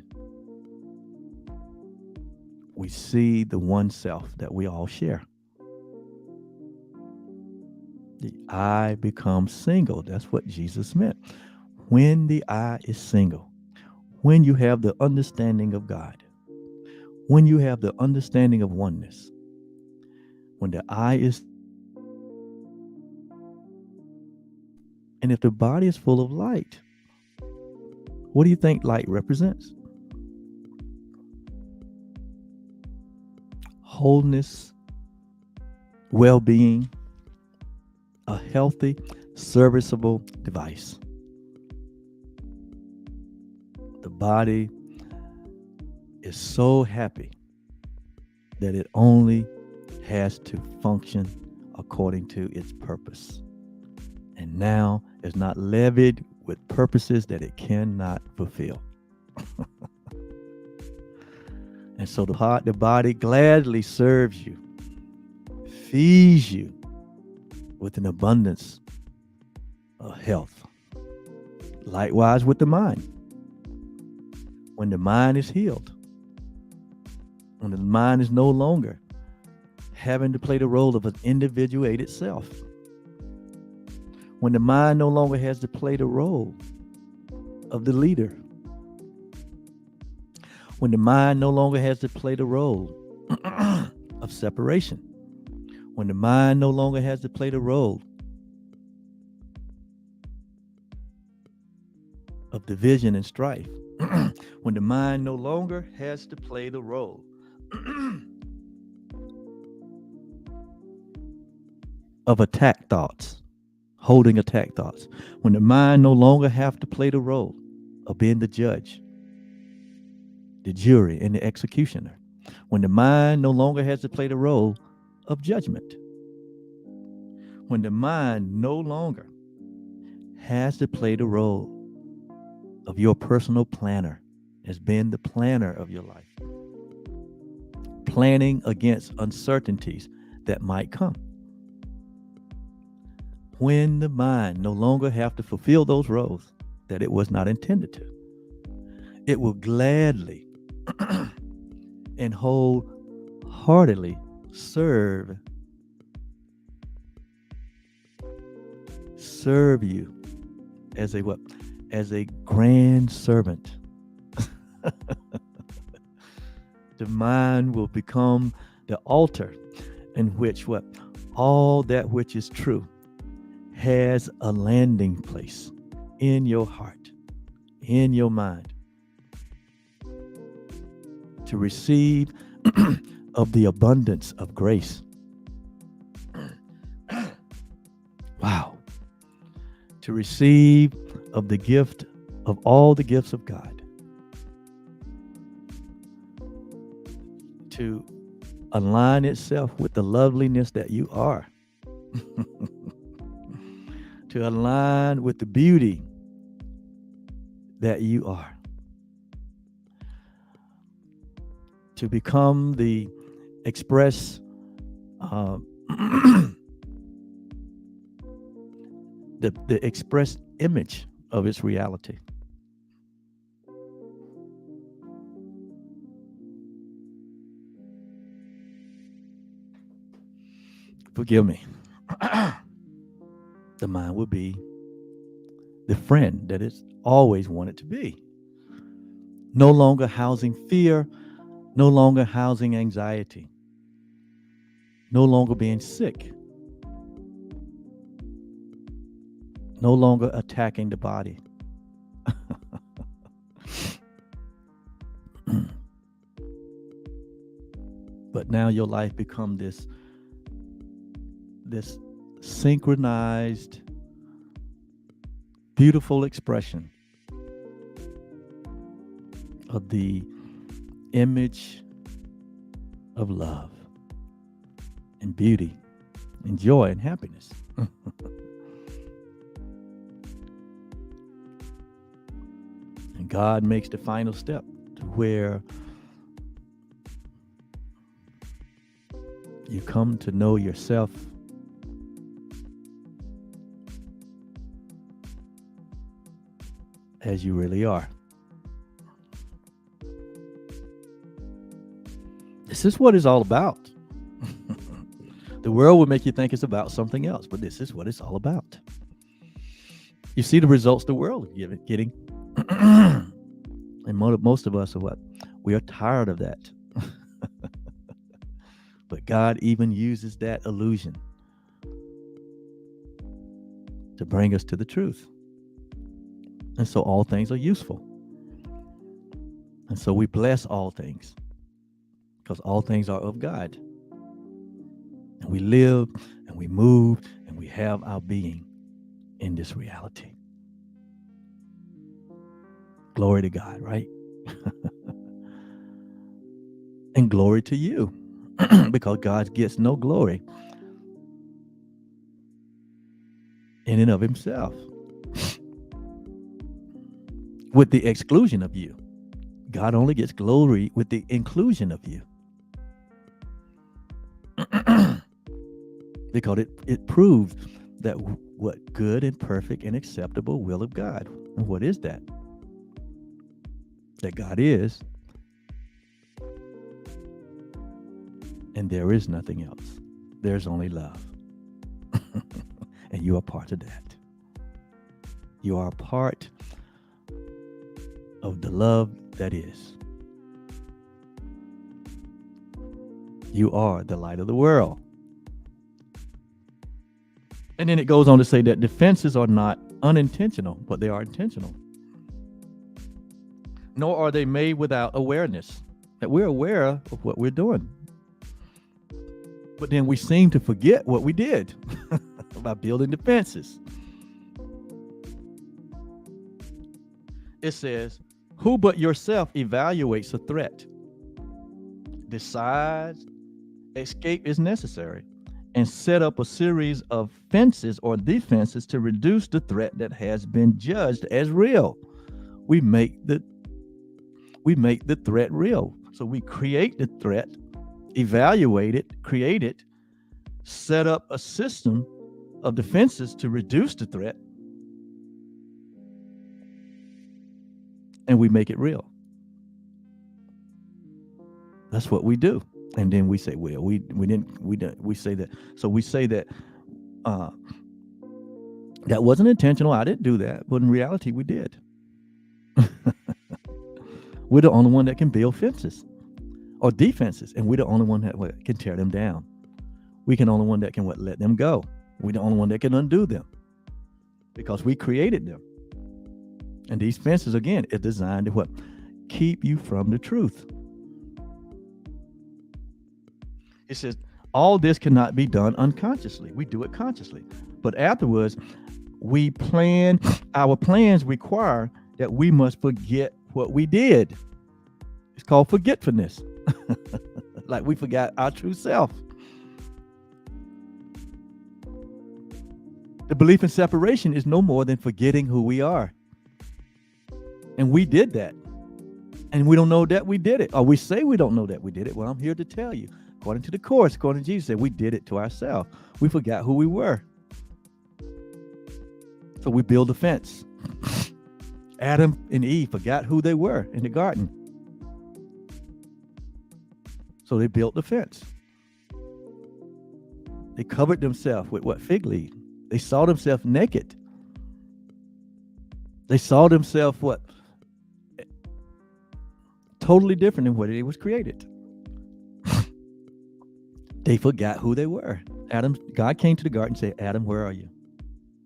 we see the one self that we all share. The eye becomes single. That's what Jesus meant. When the eye is single, when you have the understanding of God, when you have the understanding of oneness, when the eye is, and if the body is full of light, what do you think light represents? Wholeness, well being, a healthy, serviceable device. The body is so happy that it only has to function according to its purpose. And now is not levied with purposes that it cannot fulfill. And so the body gladly serves you, feeds you with an abundance of health. Likewise with the mind. When the mind is healed, when the mind is no longer having to play the role of an individuated self, when the mind no longer has to play the role of the leader, when the mind no longer has to play the role of separation, when the mind no longer has to play the role of division and strife, when the mind no longer has to play the role of attack thoughts, holding attack thoughts, when the mind no longer have to play the role of being the judge, the jury, and the executioner, when the mind no longer has to play the role of judgment, when the mind no longer has to play the role of your personal planner, as being the planner of your life, planning against uncertainties that might come. When the mind no longer have to fulfill those roles that it was not intended to, it will gladly and wholeheartedly serve you as a what? As a grand servant. The mind will become the altar in which what? All that which is true has a landing place in your heart, in your mind, to receive of the abundance of grace. Wow. To receive of the gift of all the gifts of God. To align itself with the loveliness that you are. To align with the beauty that you are. To become the express the express image of its reality. Forgive me. The mind will be the friend that it's always wanted to be. No longer housing fear, no longer housing anxiety, no longer being sick, no longer attacking the body. But now your life become this synchronized, beautiful expression of the image of love and beauty and joy and happiness. And God makes the final step to where you come to know yourself as you really are. This is what it's all about. The world will make you think it's about something else, but this is what it's all about. You see the results the world is getting. And most of us are what? We are tired of that. But God even uses that illusion to bring us to the truth. And so all things are useful. And so we bless all things because all things are of God. And we live and we move and we have our being in this reality. Glory to God, right? And glory to you because God gets no glory in and of himself with the exclusion of you. God only gets glory with the inclusion of you. Because it proves that what good and perfect and acceptable will of God. And what is that? That God is. And there is nothing else. There's only love. And you are part of that. You are a part of the love that is. You are the light of the world. And then it goes on to say that defenses are not unintentional, but they are intentional. Nor are they made without awareness. That we're aware of what we're doing. But then we seem to forget what we did by building defenses. It says, who but yourself evaluates a threat, decides escape is necessary, and set up a series of fences or defenses to reduce the threat that has been judged as real. We make the threat real. So we create the threat, evaluate it, create it, set up a system of defenses to reduce the threat, and we make it real. That's what we do. And then we say, well, we say that. So we say that that wasn't intentional. I didn't do that. But in reality, we did. We're the only one that can build fences or defenses. And we're the only one that can tear them down. We can only one that can let them go. We're the only one that can undo them because we created them. And these fences, again, are designed to what? Keep you from the truth. It says, all this cannot be done unconsciously. We do it consciously. But afterwards, our plans require that we must forget what we did. It's called forgetfulness. Like we forgot our true self. The belief in separation is no more than forgetting who we are. And we did that. And we don't know that we did it. Or we say we don't know that we did it. Well, I'm here to tell you. According to the Course, according to Jesus, that we did it to ourselves. We forgot who we were. So we build a fence. Adam and Eve forgot who they were in the garden. So they built the fence. They covered themselves with what? Fig leaf. They saw themselves naked. They saw themselves what? Totally different than what they was created. They forgot who they were. God came to the garden and said, Adam, where are you?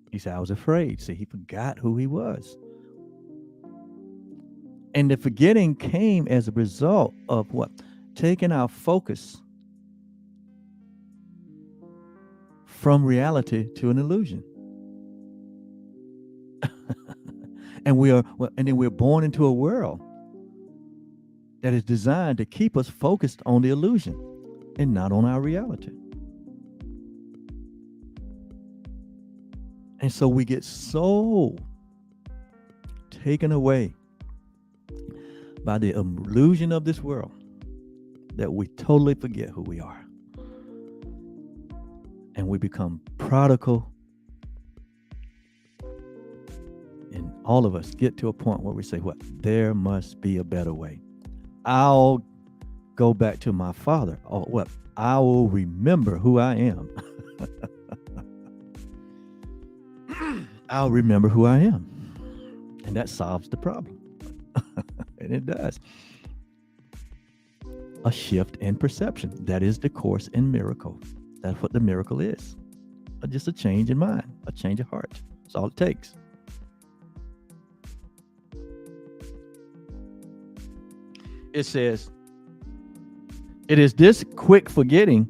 He said, I was afraid. See, he forgot who he was. And the forgetting came as a result of what? Taking our focus from reality to an illusion. And then we're born into a world that is designed to keep us focused on the illusion and not on our reality. And so we get so taken away by the illusion of this world that we totally forget who we are. And we become prodigal. And all of us get to a point where we say, what? There must be a better way. I'll go back to my Father. Or what? I will remember who I am. I'll remember who I am. And that solves the problem. And it does. A shift in perception. That is the Course in Miracle. That's what the miracle is. Just a change in mind, a change of heart. That's all it takes. It says, it is this quick forgetting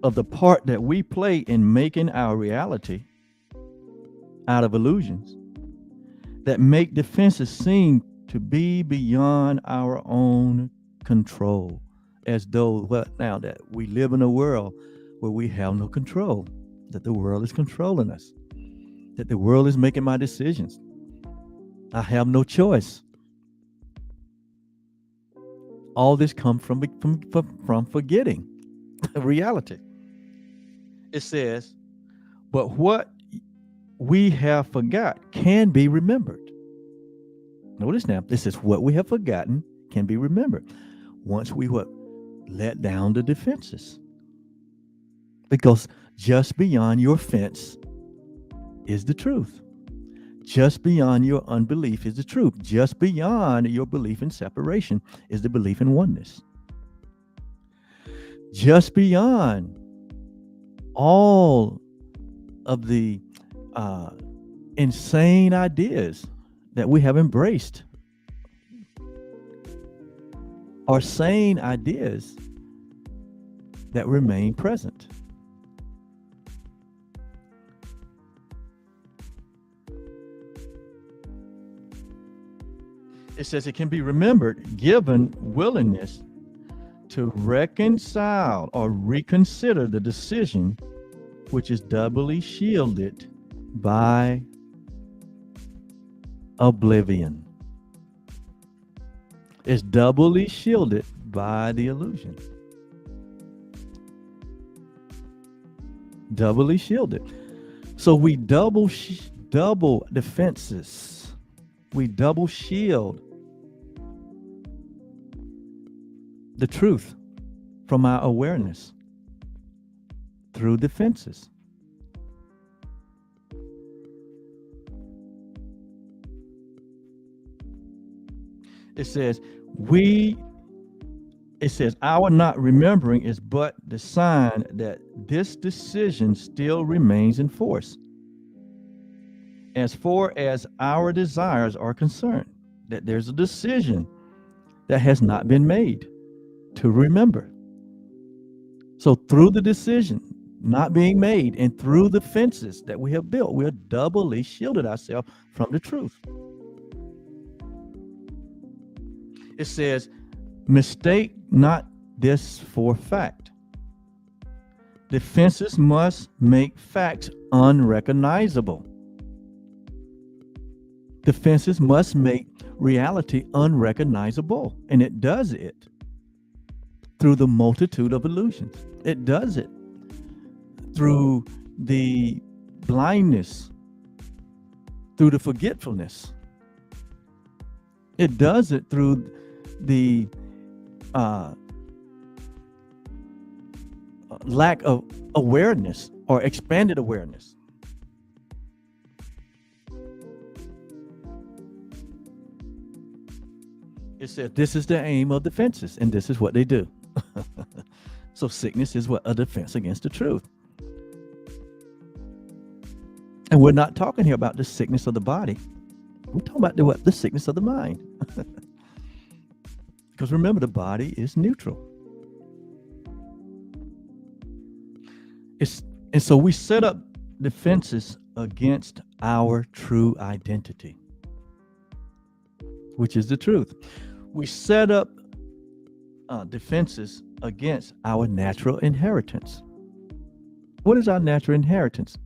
of the part that we play in making our reality out of illusions that make defenses seem to be beyond our own control. As though, what now, that we live in a world where we have no control, that the world is controlling us, that the world is making my decisions. I have no choice. All this comes from forgetting reality. It says, but what we have forgot can be remembered. Notice now, this is what we have forgotten can be remembered. Once we let down the defenses. Because just beyond your fence is the truth. Just beyond your unbelief is the truth. Just beyond your belief in separation is the belief in oneness. Just beyond all of the insane ideas that we have embraced are sane ideas that remain present. It says it can be remembered given willingness to reconcile or reconsider the decision, which is doubly shielded by oblivion. It's doubly shielded by the illusion. Doubly shielded. So we double defenses. We double shield the truth from our awareness through defenses. It says our not remembering is but the sign that this decision still remains in force as far as our desires are concerned, that there's a decision that has not been made to remember. So through the decision not being made and through the fences that we have built, we're doubly shielded ourselves from the truth. It says, mistake not this for fact. Defenses must make facts unrecognizable. Defenses must make reality unrecognizable. And it does it through the multitude of illusions. It does it through the blindness, through the forgetfulness. It does it through the lack of awareness or expanded awareness. It says this is the aim of defenses, and this is what they do. So sickness is what a defense against the truth. And we're not talking here about the sickness of the body. We're talking about the sickness of the mind. Because remember, the body is neutral. And so we set up defenses against our true identity, which is the truth. We set up defenses against our natural inheritance. What is our natural inheritance?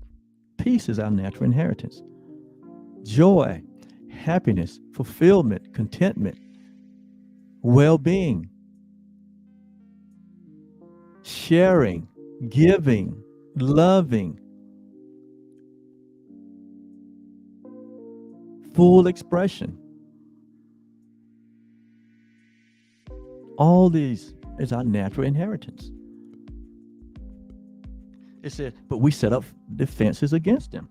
Peace is our natural inheritance. Joy, happiness, fulfillment, contentment, well-being, sharing, giving, loving, full expression. All these is our natural inheritance. It says, but we set up defenses against them.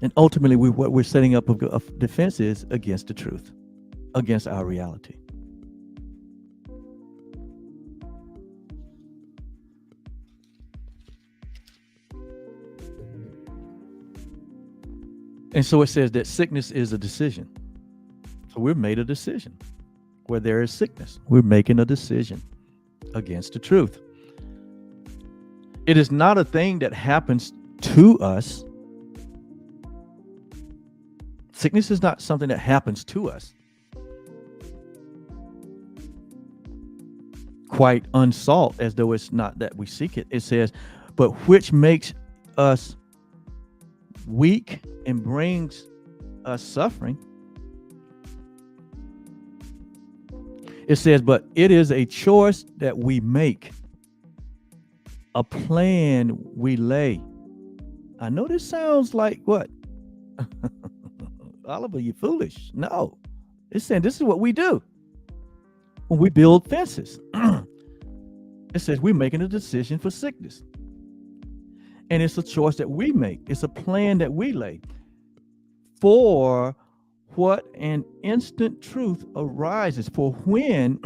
And ultimately, what we're setting up of defense is against the truth, against our reality. And so it says that sickness is a decision. So we're made a decision. Where there is sickness, we're making a decision against the truth. It is not a thing that happens to us. Sickness is not something that happens to us. Quite unsought, as though it's not that we seek it. It says, but which makes us weak and brings us suffering. It says, but it is a choice that we make, a plan we lay. I know this sounds like what? Oliver, you foolish. No. It's saying this is what we do when we build fences. It says we're making a decision for sickness. And it's a choice that we make. It's a plan that we lay for what an instant truth arises. For when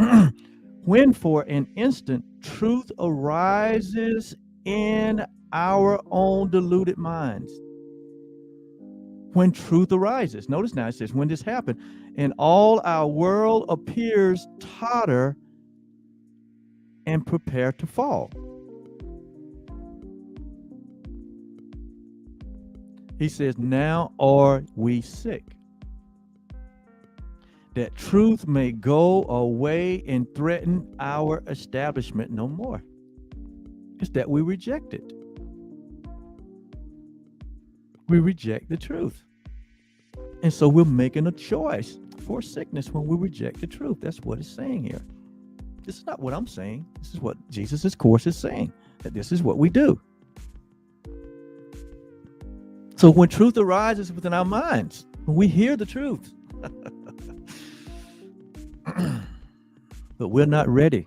for an instant truth arises in our own deluded minds. When truth arises. Notice now it says when this happened, and all our world appears totter and prepare to fall. He says, now are we sick, that truth may go away and threaten our establishment no more. It's that we reject it. We reject the truth. And so we're making a choice for sickness when we reject the truth. That's what it's saying here. This is not what I'm saying. This is what Jesus' course is saying, that this is what we do. So when truth arises within our minds, when we hear the truth, but we're not ready.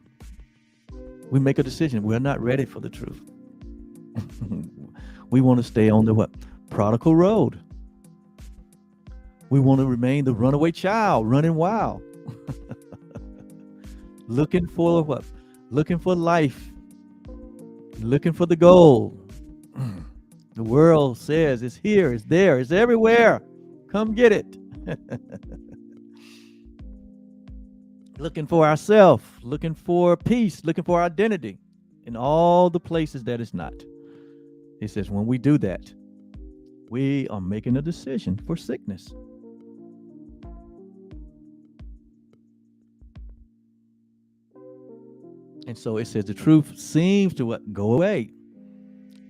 We make a decision. We're not ready for the truth. We want to stay on the what? Prodigal road. We want to remain the runaway child, running wild. Looking for what? Looking for life. Looking for the goal. The world says it's here, it's there, it's everywhere. Come get it. Looking for ourselves, looking for peace, looking for identity in all the places that it's not. He says, when we do that, we are making a decision for sickness. And so it says the truth seems to go away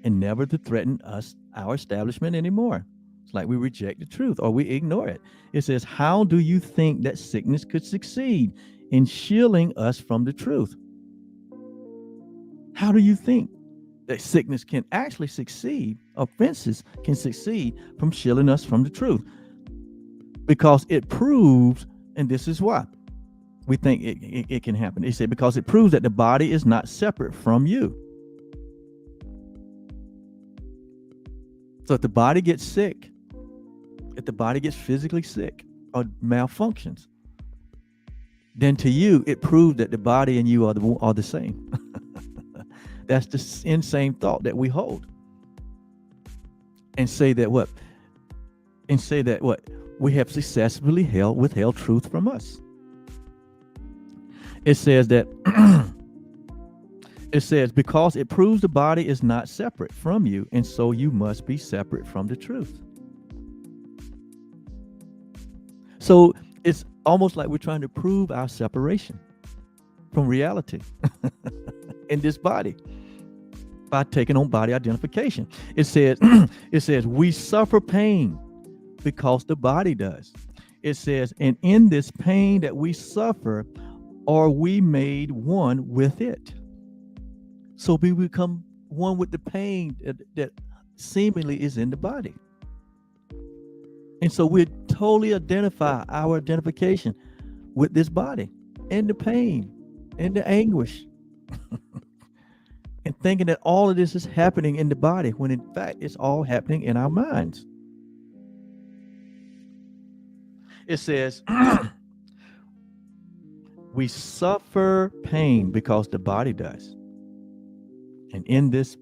and never to threaten us, our establishment anymore. It's like we reject the truth or we ignore it. It says, how do you think that sickness could succeed in shielding us from the truth? How do you think that sickness can actually succeed, offenses can succeed from shielding us from the truth? Because it proves, and this is why we think it can happen. He said, because it proves that the body is not separate from you. So if the body gets sick, if the body gets physically sick or malfunctions, then to you, it proves that the body and you are the same. That's the insane thought that we hold. And say that what? And say that what? We have successfully withheld truth from us. It says that, it says, because it proves the body is not separate from you, and so you must be separate from the truth. So it's almost like we're trying to prove our separation from reality in this body by taking on body identification. It says we suffer pain because the body does. It says, and in this pain that we suffer, are we made one with it? So we become one with the pain that seemingly is in the body. And so we totally identify our identification with this body and the pain and the anguish and thinking that all of this is happening in the body when in fact it's all happening in our minds. It says, we suffer pain because the body does. And in this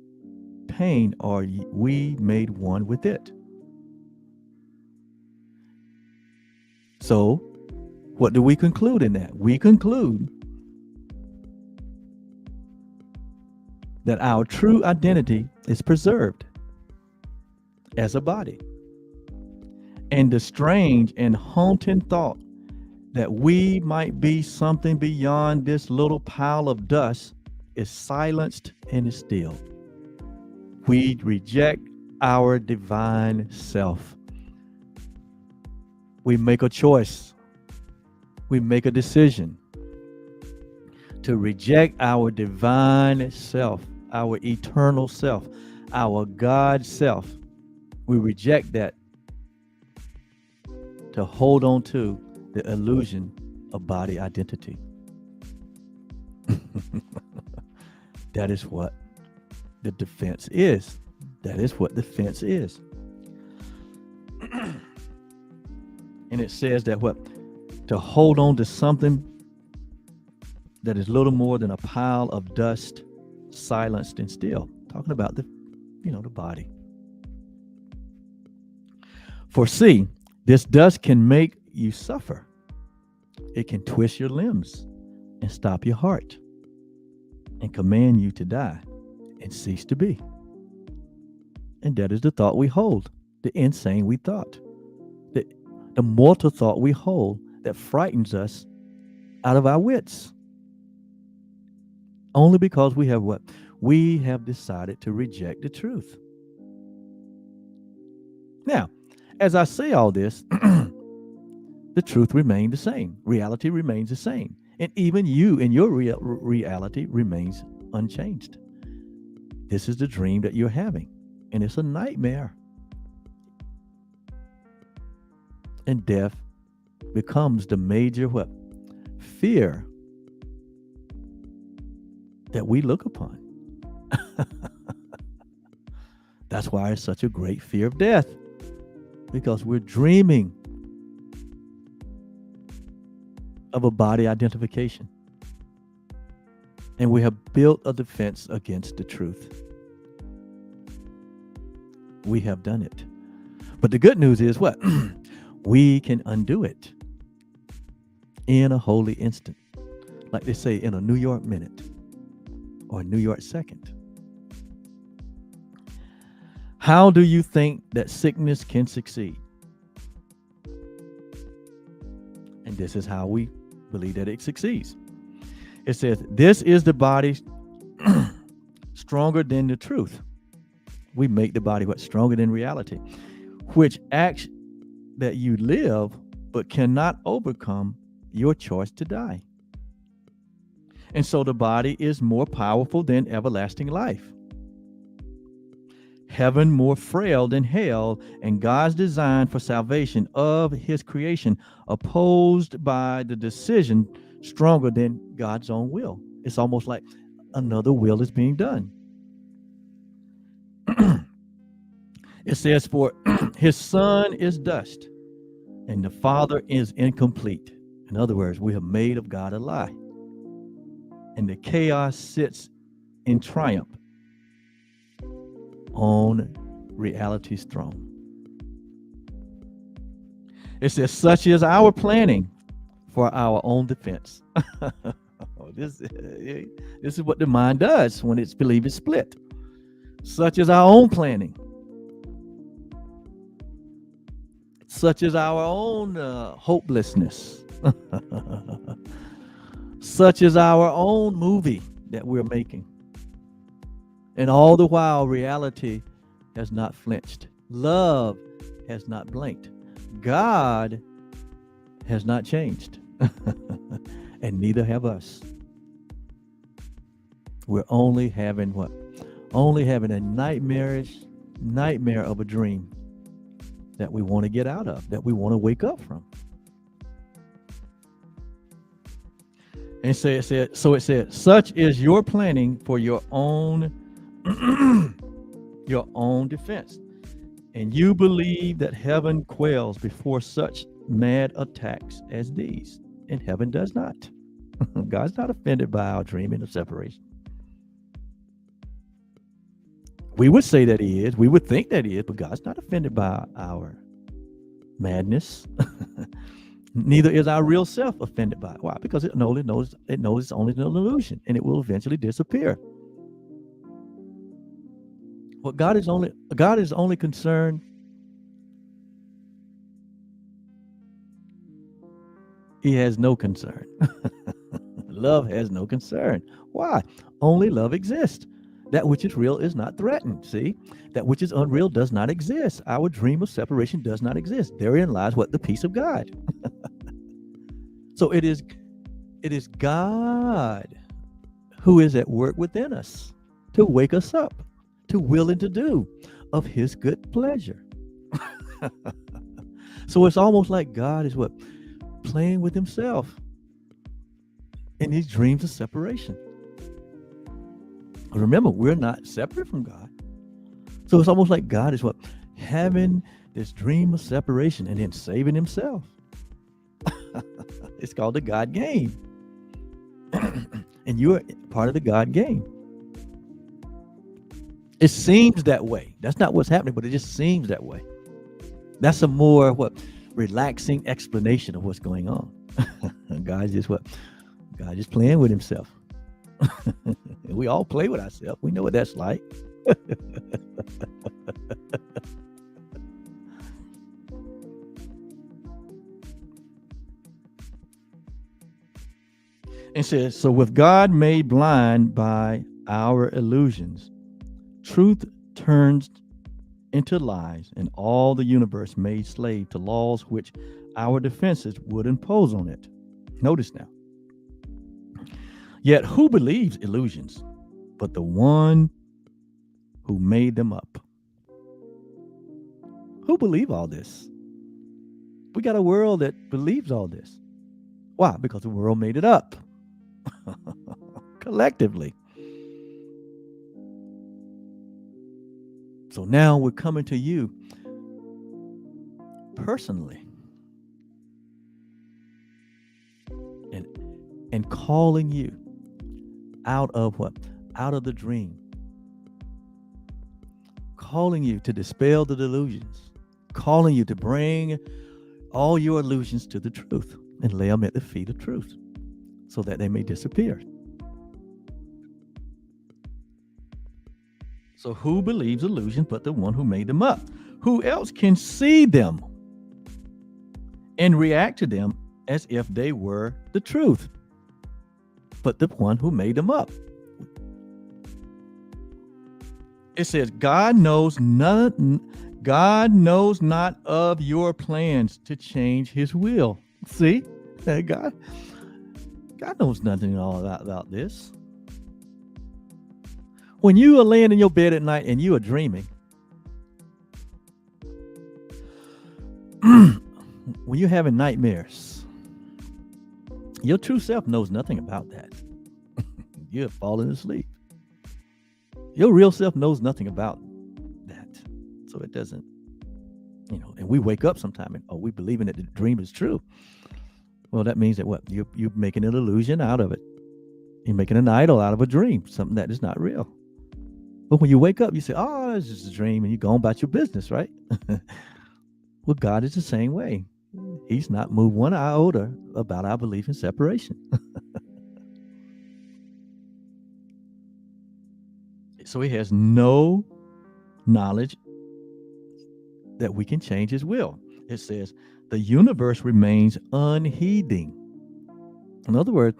pain are we made one with it. So, what do we conclude in that? We conclude that our true identity is preserved as a body. And the strange and haunting thought that we might be something beyond this little pile of dust is silenced and is still. We reject our divine self. We make a choice. We make a decision to reject our divine self, our eternal self, our God self. We reject that to hold on to the illusion of body identity. That is what the defense is. That is what defense is. And it says that what? To hold on to something that is little more than a pile of dust, silenced and still. Talking about the body. For see, this dust can make you suffer. It can twist your limbs and stop your heart and command you to die and cease to be. And that is the thought we hold, the insane we thought, the mortal thought we hold that frightens us out of our wits. Only because we have what? We have decided to reject the truth. Now, as I say all this, the truth remains the same. Reality remains the same. And even you and your reality remains unchanged. This is the dream that you're having. And it's a nightmare. And death becomes the major what? Fear that we look upon. That's why it's such a great fear of death. Because we're dreaming of a body identification. And we have built a defense against the truth. We have done it. But the good news is what? We can undo it in a holy instant. Like they say, in a New York minute or a New York second. How do you think that sickness can succeed? And this is how we believe that it succeeds. It says, this is the body stronger than the truth. We make the body what? Stronger than reality, which acts that you live but cannot overcome your choice to die. And so the body is more powerful than everlasting life. Heaven more frail than hell, and God's design for salvation of his creation opposed by the decision stronger than God's own will. It's almost like another will is being done. It says, for his son is dust, and the Father is incomplete. In other words, we have made of God a lie. And the chaos sits in triumph on reality's throne. It says, such is our planning for our own defense. This is what the mind does when its belief is split. Such is our own planning. Such is our own hopelessness. Such is our own movie that we're making. And all the while, reality has not flinched. Love has not blinked. God has not changed. And neither have us. We're only having what? Only having a nightmare of a dream that we want to get out of, that we want to wake up from. And so it said, such is your planning for your own your own defense. And you believe that heaven quails before such mad attacks as these. And heaven does not. God's not offended by our dreaming of separation. We would say that he is. We would think that he is, but God's not offended by our madness. Neither is our real self offended by it. Why? Because it knows it's only an illusion, and it will eventually disappear. What God is only concerned. He has no concern. Love has no concern. Why? Only love exists. That which is real is not threatened. See, that which is unreal does not exist. Our dream of separation does not exist. Therein lies what? The peace of God. So it is God who is at work within us to wake us up, to will and to do of his good pleasure. So it's almost like God is what? Playing with himself in these dreams of separation. Remember, we're not separate from God. So it's almost like God is what? Having this dream of separation and then saving himself. It's called the God game. And you're part of the God game. It seems that way. That's not what's happening, but it just seems that way. That's a more relaxing explanation of what's going on. God's just playing with himself. We all play with ourselves. We know what that's like. It says, so with God made blind by our illusions, truth turns into lies, and all the universe made slave to laws which our defenses would impose on it. Notice now. Yet who believes illusions but the one who made them up? Who believe all this? We got a world that believes all this. Why? Because the world made it up. Collectively. So now we're coming to you personally and calling you out of what? Out of the dream. Calling you to dispel the delusions. Calling you to bring all your illusions to the truth and lay them at the feet of truth so that they may disappear. So who believes illusions but the one who made them up? Who else can see them and react to them as if they were the truth but the one who made them up? It says, God knows not of your plans to change his will. See? God knows nothing at all about this. When you are laying in your bed at night and you are dreaming, when you're having nightmares, your true self knows nothing about that. You're falling asleep. Your real self knows nothing about that. So it doesn't, and we wake up sometime and, we believing that the dream is true. Well, that means that what? You're making an illusion out of it. You're making an idol out of a dream, something that is not real. But when you wake up, you say, oh, it's just a dream, and you go on about your business, right? Well, God is the same way. He's not moved one iota about our belief in separation. So he has no knowledge that we can change his will. It says, the universe remains unheeding. In other words,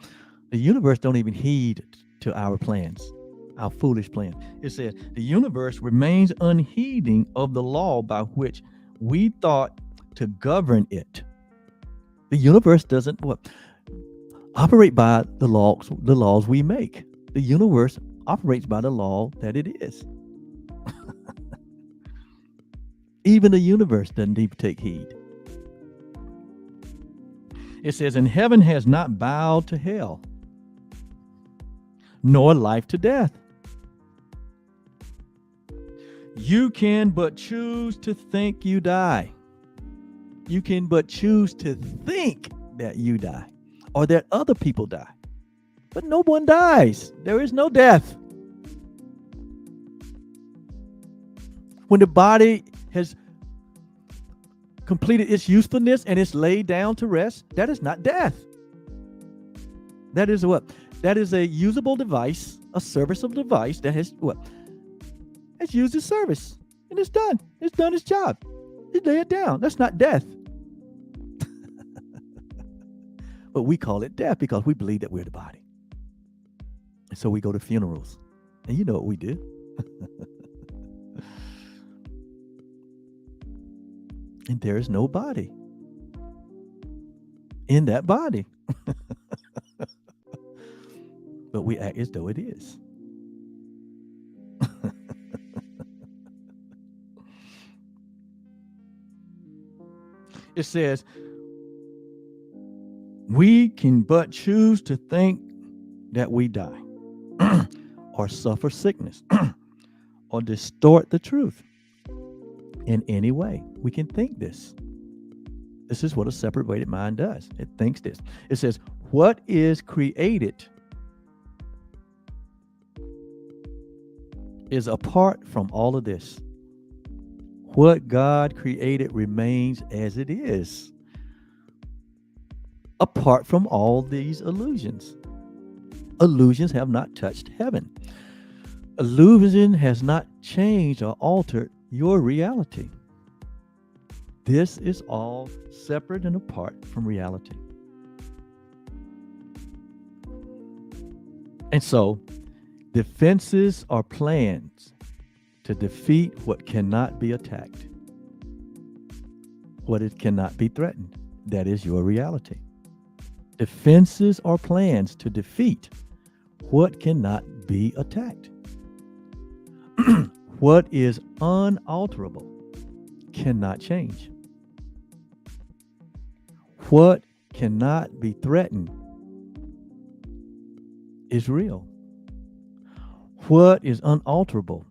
the universe don't even heed to our plans. Our foolish plan. It says the universe remains unheeding of the law by which we thought to govern it. The universe doesn't operate by the laws we make. The universe operates by the law that it is. Even the universe doesn't even take heed. It says, and heaven has not bowed to hell. nor life to death. You can but choose to think you die. You can but choose to think that you die or that other people die. But no one dies. There is no death. When the body has completed its usefulness and it's laid down to rest, that is not death. That is what? That is a usable device, a serviceable device that has what? It's used its service. And it's done. It's done its job. You lay it down. That's not death. But we call it death because we believe that we're the body. And so we go to funerals. And you know what we do. And there is no body in that body. But we act as though it is. It says, we can but choose to think that we die or suffer sickness or distort the truth in any way. We can think this. This is what a separated mind does. It thinks this. It says, what is created is apart from all of this. What God created remains as it is, apart from all these illusions. Illusions have not touched heaven. Illusion has not changed or altered your reality. This is all separate and apart from reality. And so, defenses are plans to defeat what cannot be attacked, what it cannot be threatened. That is your reality. Defenses are plans to defeat what cannot be attacked. What is unalterable cannot change. What cannot be threatened is real. What is unalterable,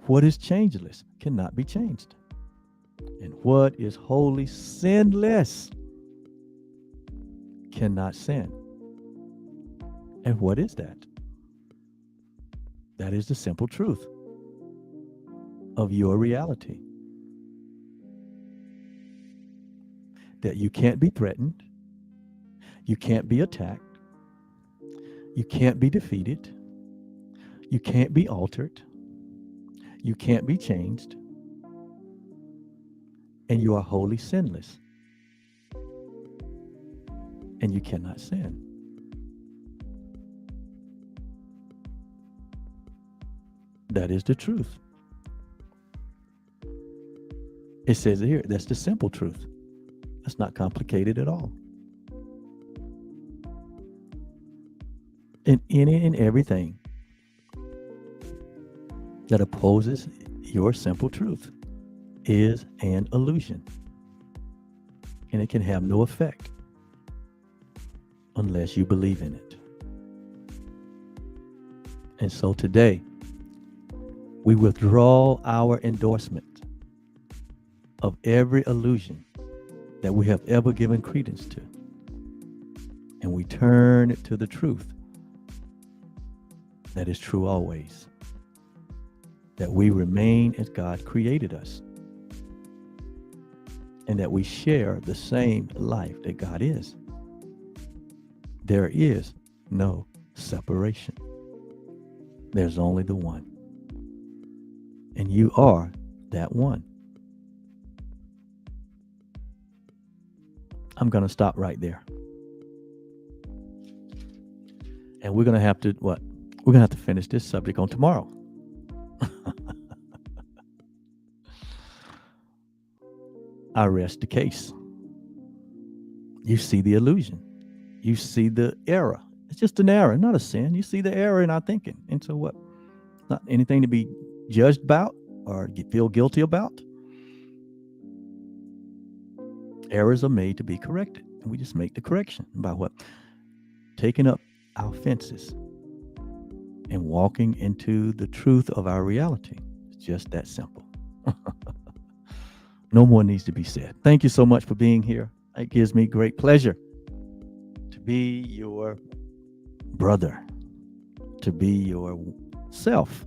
what is changeless, cannot be changed. And what is wholly sinless cannot sin. And what is that? That is the simple truth of your reality. That you can't be threatened, you can't be attacked, you can't be defeated, you can't be altered, you can't be changed, and you are wholly sinless. And you cannot sin. That is the truth. It says here, that's the simple truth. That's not complicated at all. And any and everything that opposes your simple truth is an illusion. And it can have no effect unless you believe in it. And so today, we withdraw our endorsement of every illusion that we have ever given credence to. And we turn it to the truth that is true always. That we remain as God created us. And that we share the same life that God is. There is no separation. There's only the one. And you are that one. I'm going to stop right there. And we're going to have to, what? We're going to have to finish this subject on tomorrow. I rest the case. You see the illusion. You see the error. It's just an error, not a sin. You see the error in our thinking. And so what? Not anything to be judged about or feel guilty about. Errors are made to be corrected. And we just make the correction by what? Taking up our fences and walking into the truth of our reality. It's just that simple. No more needs to be said. Thank you so much for being here. It gives me great pleasure to be your brother, to be your self.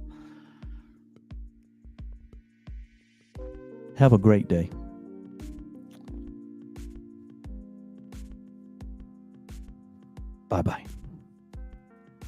Have a great day. Bye bye.